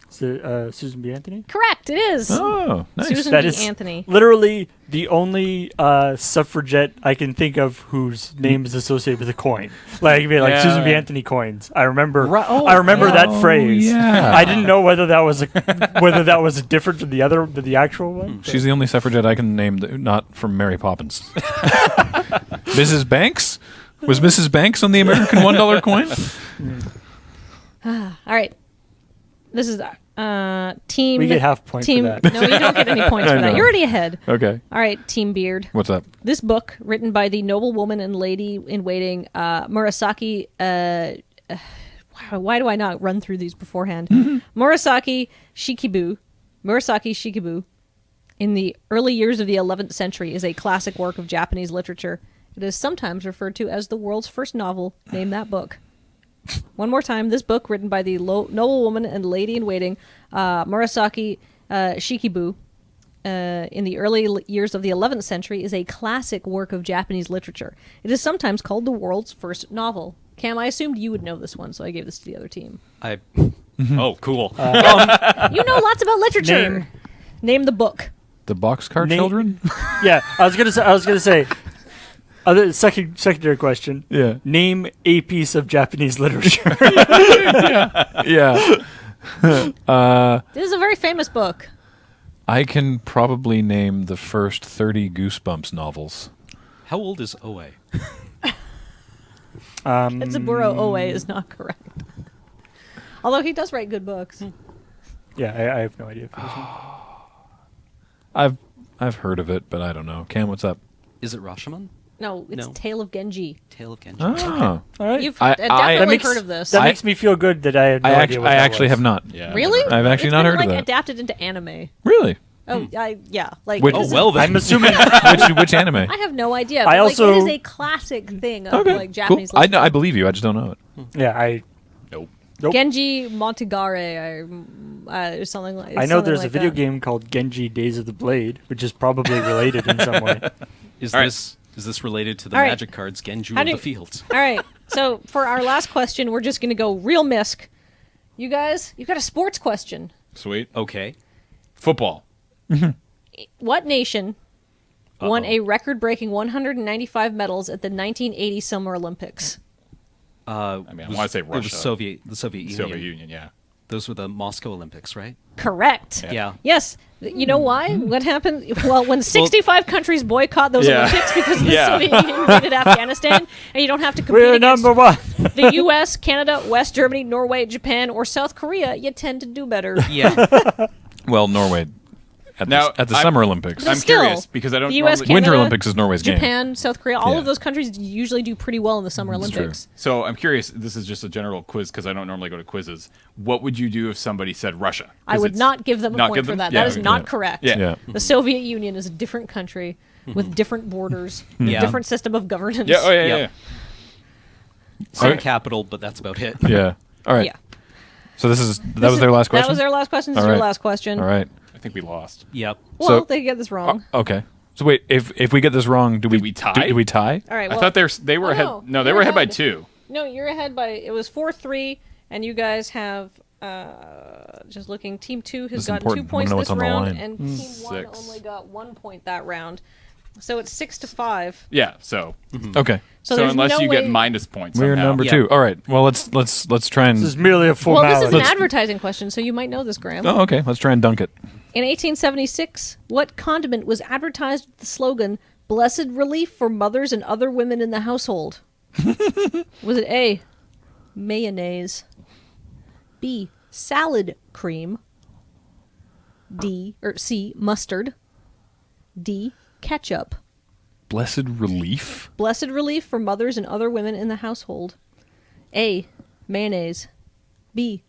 Susan B. Anthony. Correct, it is. Oh, nice. Susan That B. is Anthony. literally the only suffragette I can think of whose name is associated with a coin. Like, Yeah. Susan B. Anthony coins. I remember. Right- oh, I remember that oh, phrase. yeah. I didn't know whether that was different from the actual one. She's the only suffragette I can name not from Mary Poppins. Mrs. Banks? Was Mrs. Banks on the American $1 coin? All right. This is team. We get half point for team. that. No, you don't get any points for I that. know. You're already ahead. Okay. All right, Team Beard. What's up? This book, written by the noblewoman and lady in waiting, Murasaki. Wow, why do I not run through these beforehand? Murasaki Shikibu, in the early years of the 11th century, is a classic work of Japanese literature. It is sometimes referred to as the world's first novel. Name that book. One more time, this book, written by the noblewoman and lady in waiting, Murasaki Shikibu, in the early years of the 11th century, is a classic work of Japanese literature. It is sometimes called the world's first novel. Cam, I assumed you would know this one, so I gave this to the other team. Oh, cool. You know lots about literature. Name the book. The Boxcar Name- Children? Yeah, I was gonna say. Other secondary question. Yeah. Name a piece of Japanese literature. Yeah. This is a very famous book. I can probably name the first 30 Goosebumps novels. How old is Oe? Etsuburo Oe is not correct. Although he does write good books. Yeah, I have no idea. For this one. I've heard of it, but I don't know. Cam, what's up? Is it Rashomon? No, it's No. Tale of Genji. Tale of Genji. Oh. All right. You've I- definitely That heard of this. That I- makes me feel good that I had no idea what I that actually was. have not. Yeah. Really? I've actually It's not been, heard of like, that. adapted into anime. Really? Oh, yeah. Like Which- this Oh, is- well then. I'm assuming. which anime? I have no idea. I But, also- like, it is a classic thing of like Japanese cool. literature. I believe you. I just don't know it. Yeah, I Nope. Nope. Genji Montagare or something like. know something there's like a video that. game called Genji Days of the Blade, which is probably related in some way. Is All right. this related to the All right. magic cards Genju How of do- the Fields? All right, So for our last question, we're just going to go real misc. You guys, you've got a sports question. Sweet. Okay. Football. What nation won a record-breaking 195 medals at the 1980 Summer Olympics? I mean, I want to say It was Russia. the Soviet Union. Soviet Union, yeah. Those were the Moscow Olympics, right? Correct. Yeah. Yes. You know why? What happened? Well, when 65 countries boycott those Yeah. Olympics because the Yeah. Soviet Union invaded Afghanistan, and you don't have to compete We're against number one. the U.S., Canada, West Germany, Norway, Japan, or South Korea, you tend to do better. Yeah. Well, Norway at Now, the I'm- Summer Olympics. I'm Still, curious because I don't the US, normally- Winter Canada, Olympics is Norway's game. Japan, South Korea, all Yeah. of those countries usually do pretty well in the Summer That's true. Olympics. So I'm curious. This is just a general quiz because I don't normally go to quizzes. What would you do if somebody said Russia? I 'Cause would it's- not give them a not point give for them- that. yeah, That is okay. not Yeah. correct. Yeah. The Soviet Union is a different country with different borders, Yeah. a different system of governance. Yeah. Oh yeah. Yeah. Yeah. Same Okay. capital, but that's about it. Yeah. All right. Yeah. So that was their last question. That was their last question. This is All your right. last question. All right. I think we lost. Yep. Well, So- they get this wrong. Okay. So wait, if we get this wrong, do Did we tie? Do we tie? All right. I Well, thought they were Oh, ahead. no, No, they you're were ahead by ahead. 2. no, you're ahead by. It was 4-3, and you guys have. Just looking, Team 2 has This is gotten 2 important. points Wanna know this what's on the round, line. and Team 1 6. only got 1 point that round. So it's 6-5. Yeah. So Okay. so there's unless no you way- get minus points, We're somehow. number Yeah. 2. All right. Well, let's try and. This is merely a Well, formality. this is an Let's- advertising question, so you might know this, Graham. Oh, okay. Let's try and dunk it. In 1876, what condiment was advertised with the slogan "Blessed relief for mothers and other women in the household"? Was it A, mayonnaise, B, salad cream, C, mustard, D, ketchup? Blessed relief. Blessed relief for mothers and other women in the household. A, mayonnaise, B,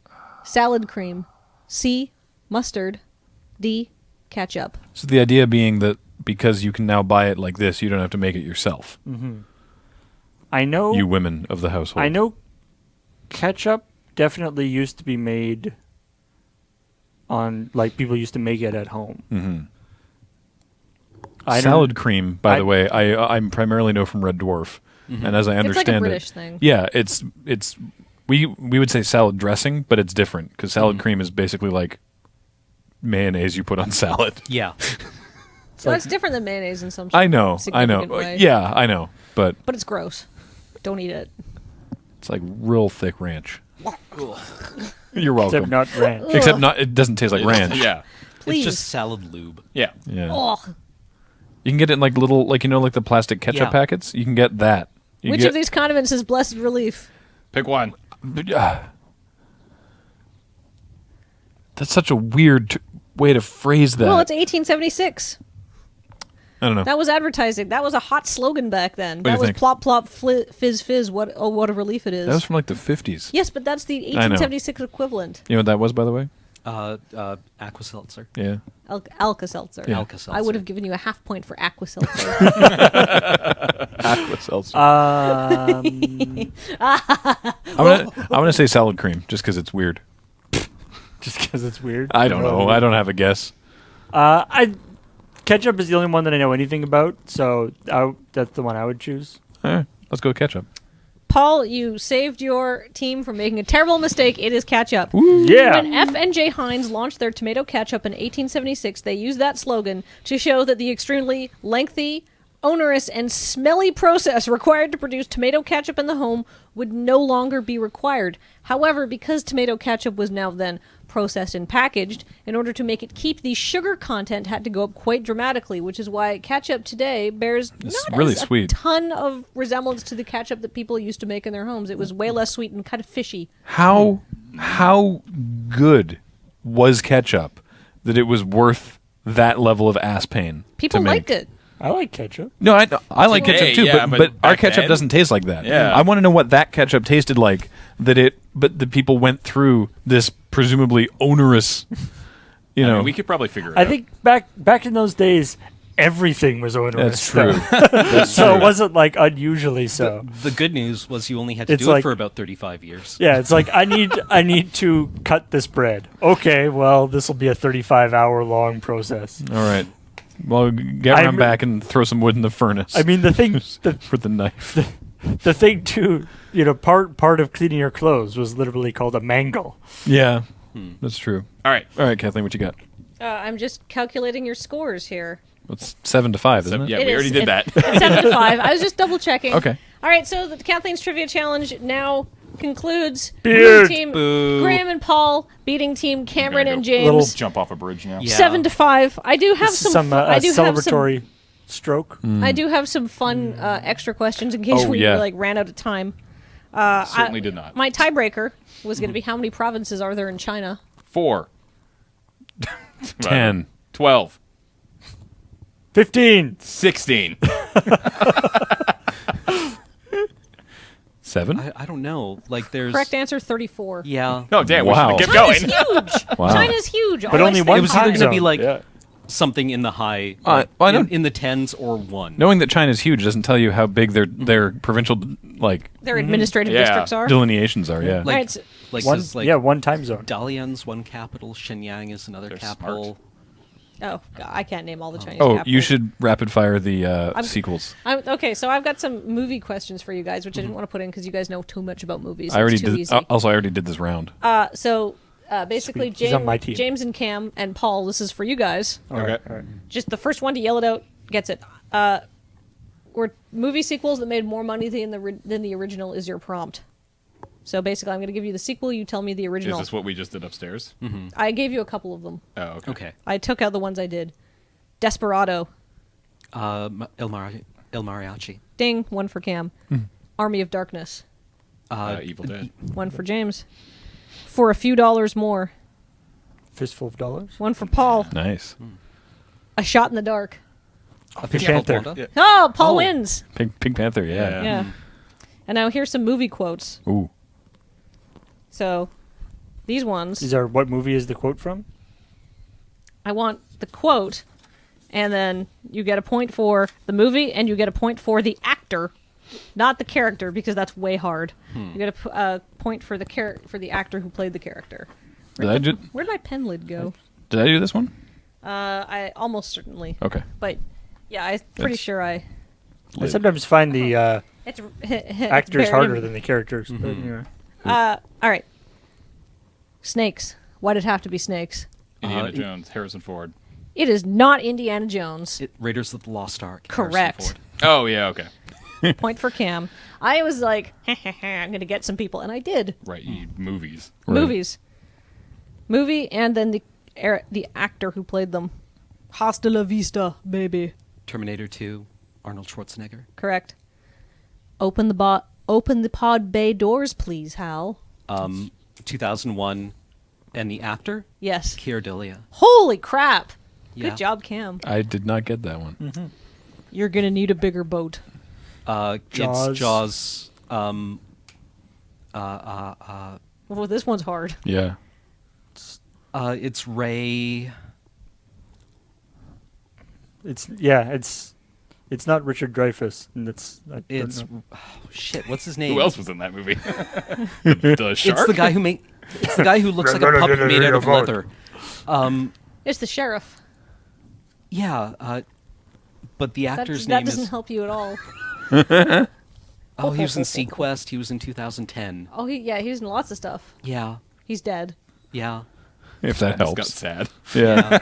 salad cream, C, mustard, D, ketchup. So the idea being that because you can now buy it like this, you don't have to make it yourself. I know. You women of the household. I know. Ketchup definitely used to be made on, like, people used to make it at home. Mm-hmm. I Salad don't- cream, by I- the way, I primarily know from Red Dwarf, and as I It's understand like a it, British thing. yeah, it's we would say salad dressing, but it's different because salad cream is basically like mayonnaise you put on salad. Yeah. So that's different than mayonnaise in some I know. significant way. Yeah, I know, but But it's gross. Don't eat it. it's like real thick ranch. You're Except welcome. not ranch. Except not. It doesn't taste like ranch. Yeah. Please. It's just salad lube. Yeah. Yeah. Oh. You can get it in like little, like like the plastic ketchup Yeah. packets. You can get that. You Which get, of these condiments is blessed relief? Pick one. That's such a weird way to phrase that. Well, it's 1876. I don't know. That was advertising. That was a hot slogan back then. do That you was think? plop plop fizz fizz. What a relief it is. That was from like the 50s. Yes, but that's the I know. 1876 equivalent. You know what that was, by the way? Aqua-Seltzer. Yeah. Alka-Seltzer. Yeah. Alka-Seltzer. I would have given you a half point for Aqua-Seltzer. Aqua seltzer. Um, I'm gonna say salad cream just because it's weird. just because it's weird. I don't know. I don't have a guess. Ketchup is the only one that I know anything about, so that's the one I would choose. Let's go ketchup. Paul, you saved your team from making a terrible mistake. It is ketchup. Yeah. When F&J Heinz launched their tomato ketchup in 1876, they used that slogan to show that the extremely lengthy, onerous, and smelly process required to produce tomato ketchup in the home would no longer be required. However, because tomato ketchup was now then processed and packaged, in order to make it keep the sugar content had to go up quite dramatically, which is why ketchup today bears It's not really as sweet. a ton of resemblance to the ketchup that people used to make in their homes. It was way less sweet and kind of fishy. How good was ketchup that it was worth that level of ass pain? People to make? liked it. I like ketchup. No, I like Today, ketchup too, yeah, but but our back ketchup then? doesn't taste like that. Yeah. I want to know what that ketchup tasted like. But the people went through this presumably onerous. I mean, we could probably figure it I out. think back in those days, everything was onerous. that's true. though. That's So true. it wasn't like unusually so. The good news was you only had to It's do it like- for about 35 years. Yeah, it's like I need to cut this bread. Okay, well this will be a 35-hour long process. All right. Well, get I'm- around back and throw some wood in the furnace. I mean the thing for the knife. the thing too, part of cleaning your clothes was literally called a mangle. Yeah, that's true. All right. All right, Kathleen, what you got? I'm just calculating your scores here. It's 7-5, isn't it? Yeah, It we is. already did that. It's 7 to 5. I was just double checking. Okay. All right, so the Kathleen's Trivia Challenge now concludes. Beard. Team Boo. Graham and Paul beating Team Cameron Gonna and go James. Little- Jump off a bridge now. Yeah. 7 to 5. I do have This is some. a I do have some. celebratory stroke. I do have some fun extra questions in case Oh, we yeah. ran out of time. Certainly did not. My tiebreaker was going to be how many provinces are there in China? 4. 10. 12. 15. 16. 7? I don't know. Like there's Correct answer 34. Yeah. Oh, damn. Wow. We should have kept China's going. huge. Wow. China's huge. But only one It was time either going to be zone. like Yeah. something in the high, Well, I know- in the tens or 1. Knowing that China's huge doesn't tell you how big their provincial Their administrative Yeah. districts are. delineations are. Yeah. Like, Alright, so- like, One, 'cause, like one time zone. Dalian's one capital, Shenyang is another They're capital. Oh, God, I can't name all the Chinese Oh, capitals. you should rapid fire the sequels. Okay, so I've got some movie questions for you guys, which I didn't want to put in because you guys know too much about movies. I already It's too did. easy. Also, I already did this round. So basically, Sweet. He's on my team. James and Cam and Paul, this is for you guys. All right, Okay. all right. Just the first one to yell it out gets it. Were movie sequels that made more money than the original is your prompt. So basically, I'm going to give you the sequel. You tell me the Is original. this what we just did upstairs? I gave you a couple of them. Oh, okay. Okay. I took out the ones I did. Desperado. El Mariachi. Ding. One for Cam. Army of Darkness. Evil Dead. One for James. For a few dollars more. Fistful of dollars. One for Paul. Nice. A Shot in the Dark. A Pink Fish Called Panther. Wanda? Oh, Paul Oh. wins. Pink Panther. Yeah. Yeah. And now here's some movie quotes. Ooh. So these ones, These are what movie is the quote from? I want the quote, and then you get a point for the movie, and you get a point for the actor, not the character, because that's way hard. You get a point for the actor who played the character. Did I do? Where'd my pen lid go? Did I do this one? I almost certainly. Okay. But yeah, I'm pretty It's- sure I. I sometimes find the It's actors harder than the characters. But, All right. Snakes. Why did it have to be snakes? Indiana in- Jones, Harrison Ford. It is not Indiana Jones. Raiders of the Lost Ark. Correct. Harrison Oh, yeah, okay. Point for Cam. I was like, I'm going to get some people, and I did. Right, you need movies. Right. Movies. Movie, and then the actor who played them. Hasta la vista, baby. Ford. Terminator 2. Arnold Schwarzenegger. Correct. Open the pod bay doors, please, Hal. 2001. And the actor? Yes. Keir Dullea. Holy crap. Yeah. Good job, Cam. I did not get that one. You're going to need a bigger boat. Jaws. It's Jaws. Well, this one's hard. Yeah. It's Ray. It's not Richard Dreyfuss, and I don't know. Shit. What's his name? Who else was in that movie? the shark? It's the guy who It's the guy who looks like a puppet made out of leather. It's the sheriff. Yeah. But the actor's that name doesn't is. help you at all. Oh, he was in Sequest. He was in 2010. Oh, he was in lots of stuff. Yeah. He's dead. Yeah. If that This got helps. sad. Yeah.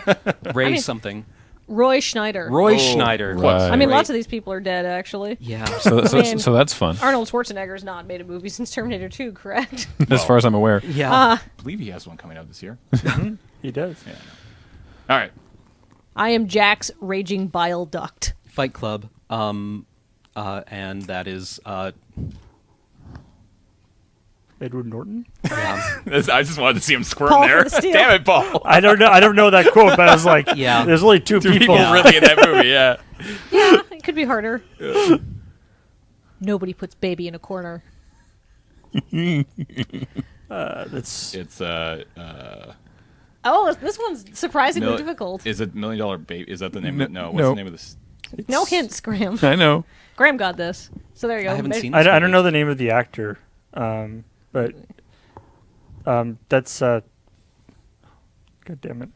Ray I mean- something. Roy Schneider. Roy Oh, Schneider. right. I mean, Ray- lots of these people are dead, actually. Yeah. So Man. that's fun. Arnold Schwarzenegger's not made a movie since Terminator 2, correct? As far as I'm aware. Yeah. I believe he has one coming out this year. He does. Yeah. All right. I am Jack's raging bile duct. Fight Club. And that is. Edward Norton. Yeah. I just wanted to see him squirm Paul for there. the steal. Damn it, Paul. I don't know that quote, but I was like, Yeah. there's only two people. People really in that movie, yeah. Yeah, it could be harder. Nobody puts baby in a corner. That's It's Oh, this one's surprisingly difficult. Is it $1 Million Baby? Is that the name? No, What's no. the name of this? No hints, Graham. I know. Graham got this. So there you go. I haven't Maybe- seen I this don't movie. know the name of the actor, but that's God damn it.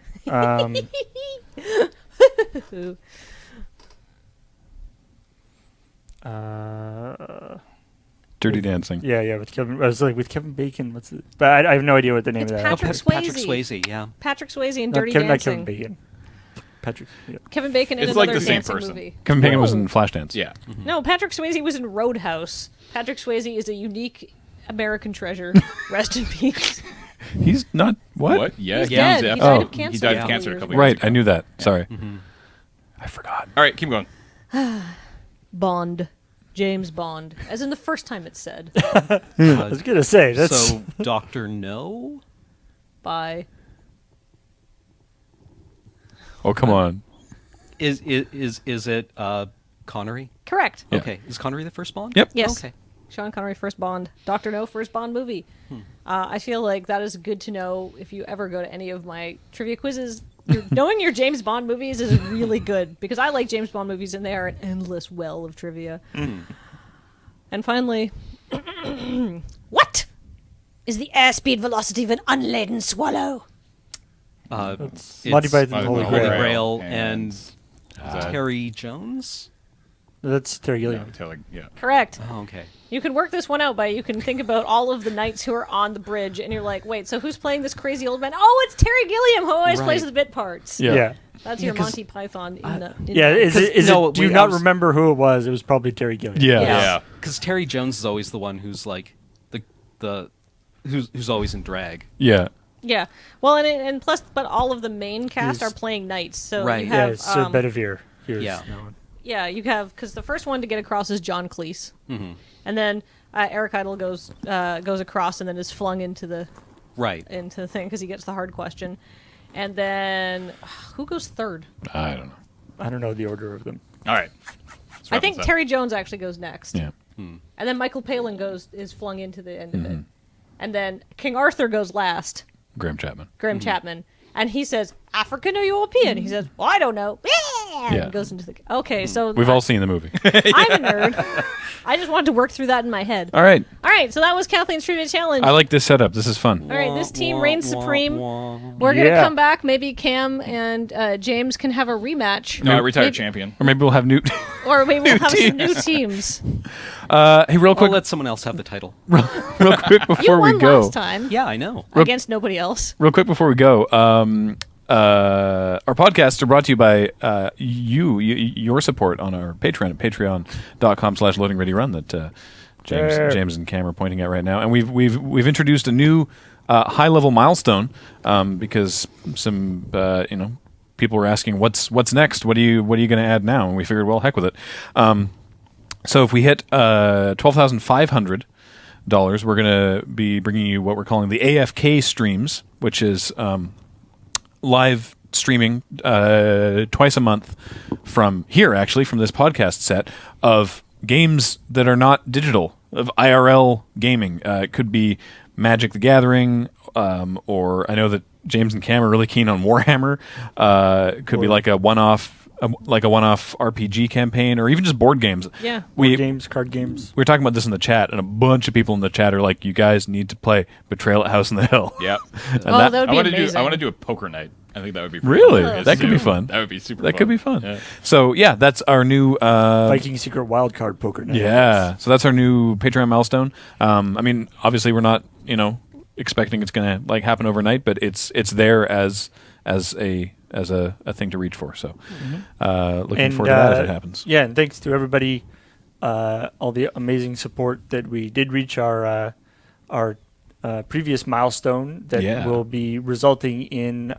Dirty Dancing. Yeah, with Kevin. I was like with Kevin Bacon. What's it? But I have no idea what the name It's of that. Patrick is. Swayze. Patrick Swayze, yeah. Patrick Swayze in Not Dirty Kevin, not Dancing. Kevin Bacon. Patrick. Yeah. Kevin Bacon in It's another like the same dancing person. movie. Kevin Bacon was No. in Flashdance. Yeah. No, Patrick Swayze was in Roadhouse. Patrick Swayze is a unique American treasure. Rest in peace. He's not what? What? Yeah, He's he dead. was He after- died Oh. of cancer. He died of a couple cancer a years couple ago. years Right, I knew that. Sorry. Mm-hmm. I forgot. All right, keep going. Bond. James Bond. As in the first time it's said. I was gonna say that's. So Doctor No. By. Oh, come on. Is it Connery? Correct. Yeah. Okay, is Connery the first Bond? Yep. Yes. Okay. Sean Connery, first Bond. Dr. No, first Bond movie. I feel like that is good to know if you ever go to any of my trivia quizzes. Knowing your James Bond movies is really good because I like James Bond movies and they are an endless well of trivia. And finally, what is the airspeed velocity of an unladen swallow? It's Monty Python and Holy Holy Grail, Grail and uh, Terry Jones. That's Terry No, Gilliam. yeah. Correct. Oh, okay. You can work this one out by you can think about all of the knights who are on the bridge and you're like, wait, so who's playing this crazy old man? Oh, it's Terry Gilliam who always plays Right. the bit parts. Yeah. That's Yeah, your 'cause Monty Python. In Yeah, is No, it? Do you wait, I not was- remember who it was? It was probably Terry Gilliam. Yeah. Yeah. Because Terry Jones is always the one who's like the who's always in drag. Yeah. Yeah. Well, and plus, but all of the main cast He's- are playing knights. So Right. you Yeah, have, Sir Bedivere. He was Yeah. that one. yeah, you have because the first one to get across is John Cleese, and then Eric Idle goes across and then is flung into the Right. thing because he gets the hard question, and then who goes third? I don't know. I don't know the order of them. All right. Let's I wrap think this up. Terry Jones actually goes next, Yeah. and then Michael Palin is flung into the end of it, and then King Arthur goes last. Graham Chapman. Graham Chapman, and he says African or European. He says, "Well, I don't know." And Yeah. goes into the okay. So We've all seen the movie. I'm a nerd. I just wanted to work through that in my head. All right. All right, so that was Kathleen's Trivia Challenge. I like this setup. This is fun. All right, this team reigns supreme. We're going to Yeah. come back. Maybe Cam and James can have a rematch. No, retired Maybe- champion. Or maybe we'll have new. Or maybe we'll have some new teams. Hey, real I'll quick, let someone else have the title. real quick You before we won go. last time Yeah, I know. against nobody else. Real quick before we go, our podcasts are brought to you by your support on our Patreon at patreon.com/loadingreadyrun that James and Cam are pointing at right now. And we've introduced a new high-level milestone because some people were asking what's next. What are you going to add now? And we figured, well, heck with it. So if we hit $12,500, we're going to be bringing you what we're calling the AFK streams, which is live streaming twice a month from here, actually, from this podcast set of games that are not digital, of IRL gaming. It could be Magic the Gathering, or I know that James and Cam are really keen on Warhammer. It could be like a one-off RPG campaign, or even just board games. Yeah. Games, card games. We were talking about this in the chat, and a bunch of people in the chat are like, "You guys need to play Betrayal at House on the Hill." Yep. And Oh, that would I be want to amazing. do. I want to do a poker night. I think that would be pretty Really? hilarious That could to be do. fun. That would be super. That fun. could be fun. Yeah. So yeah, that's our new. Viking Secret Wildcard Poker Night. Yeah, so that's our new Patreon milestone. I mean, obviously, we're not expecting it's going to happen overnight, but it's there as a thing to reach for. So looking forward to that as it happens. Yeah, and thanks to everybody, all the amazing support that we did reach our previous milestone that Yeah. will be resulting in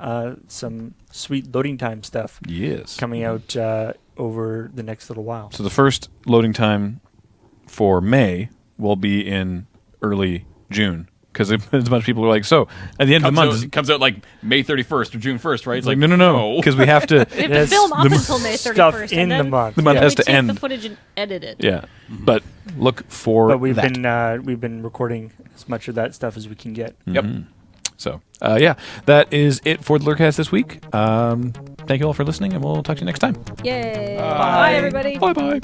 some sweet loading time stuff Yes. coming out over the next little while. So the first loading time for May will be in early June, because a bunch of people are like, so at the end of the month, It comes out like May 31st or June 1st, right? it's like no, because we have to. We have to There's film up the until May 31st. stuff in and then the month. The month then has we to take end. the footage and edit it. Yeah, but look for But we've that. been recording as much of that stuff as we can get. Yep. So yeah, that is it for the LRRcast this week. Thank you all for listening, and we'll talk to you next time. Yay. Bye everybody. Bye bye.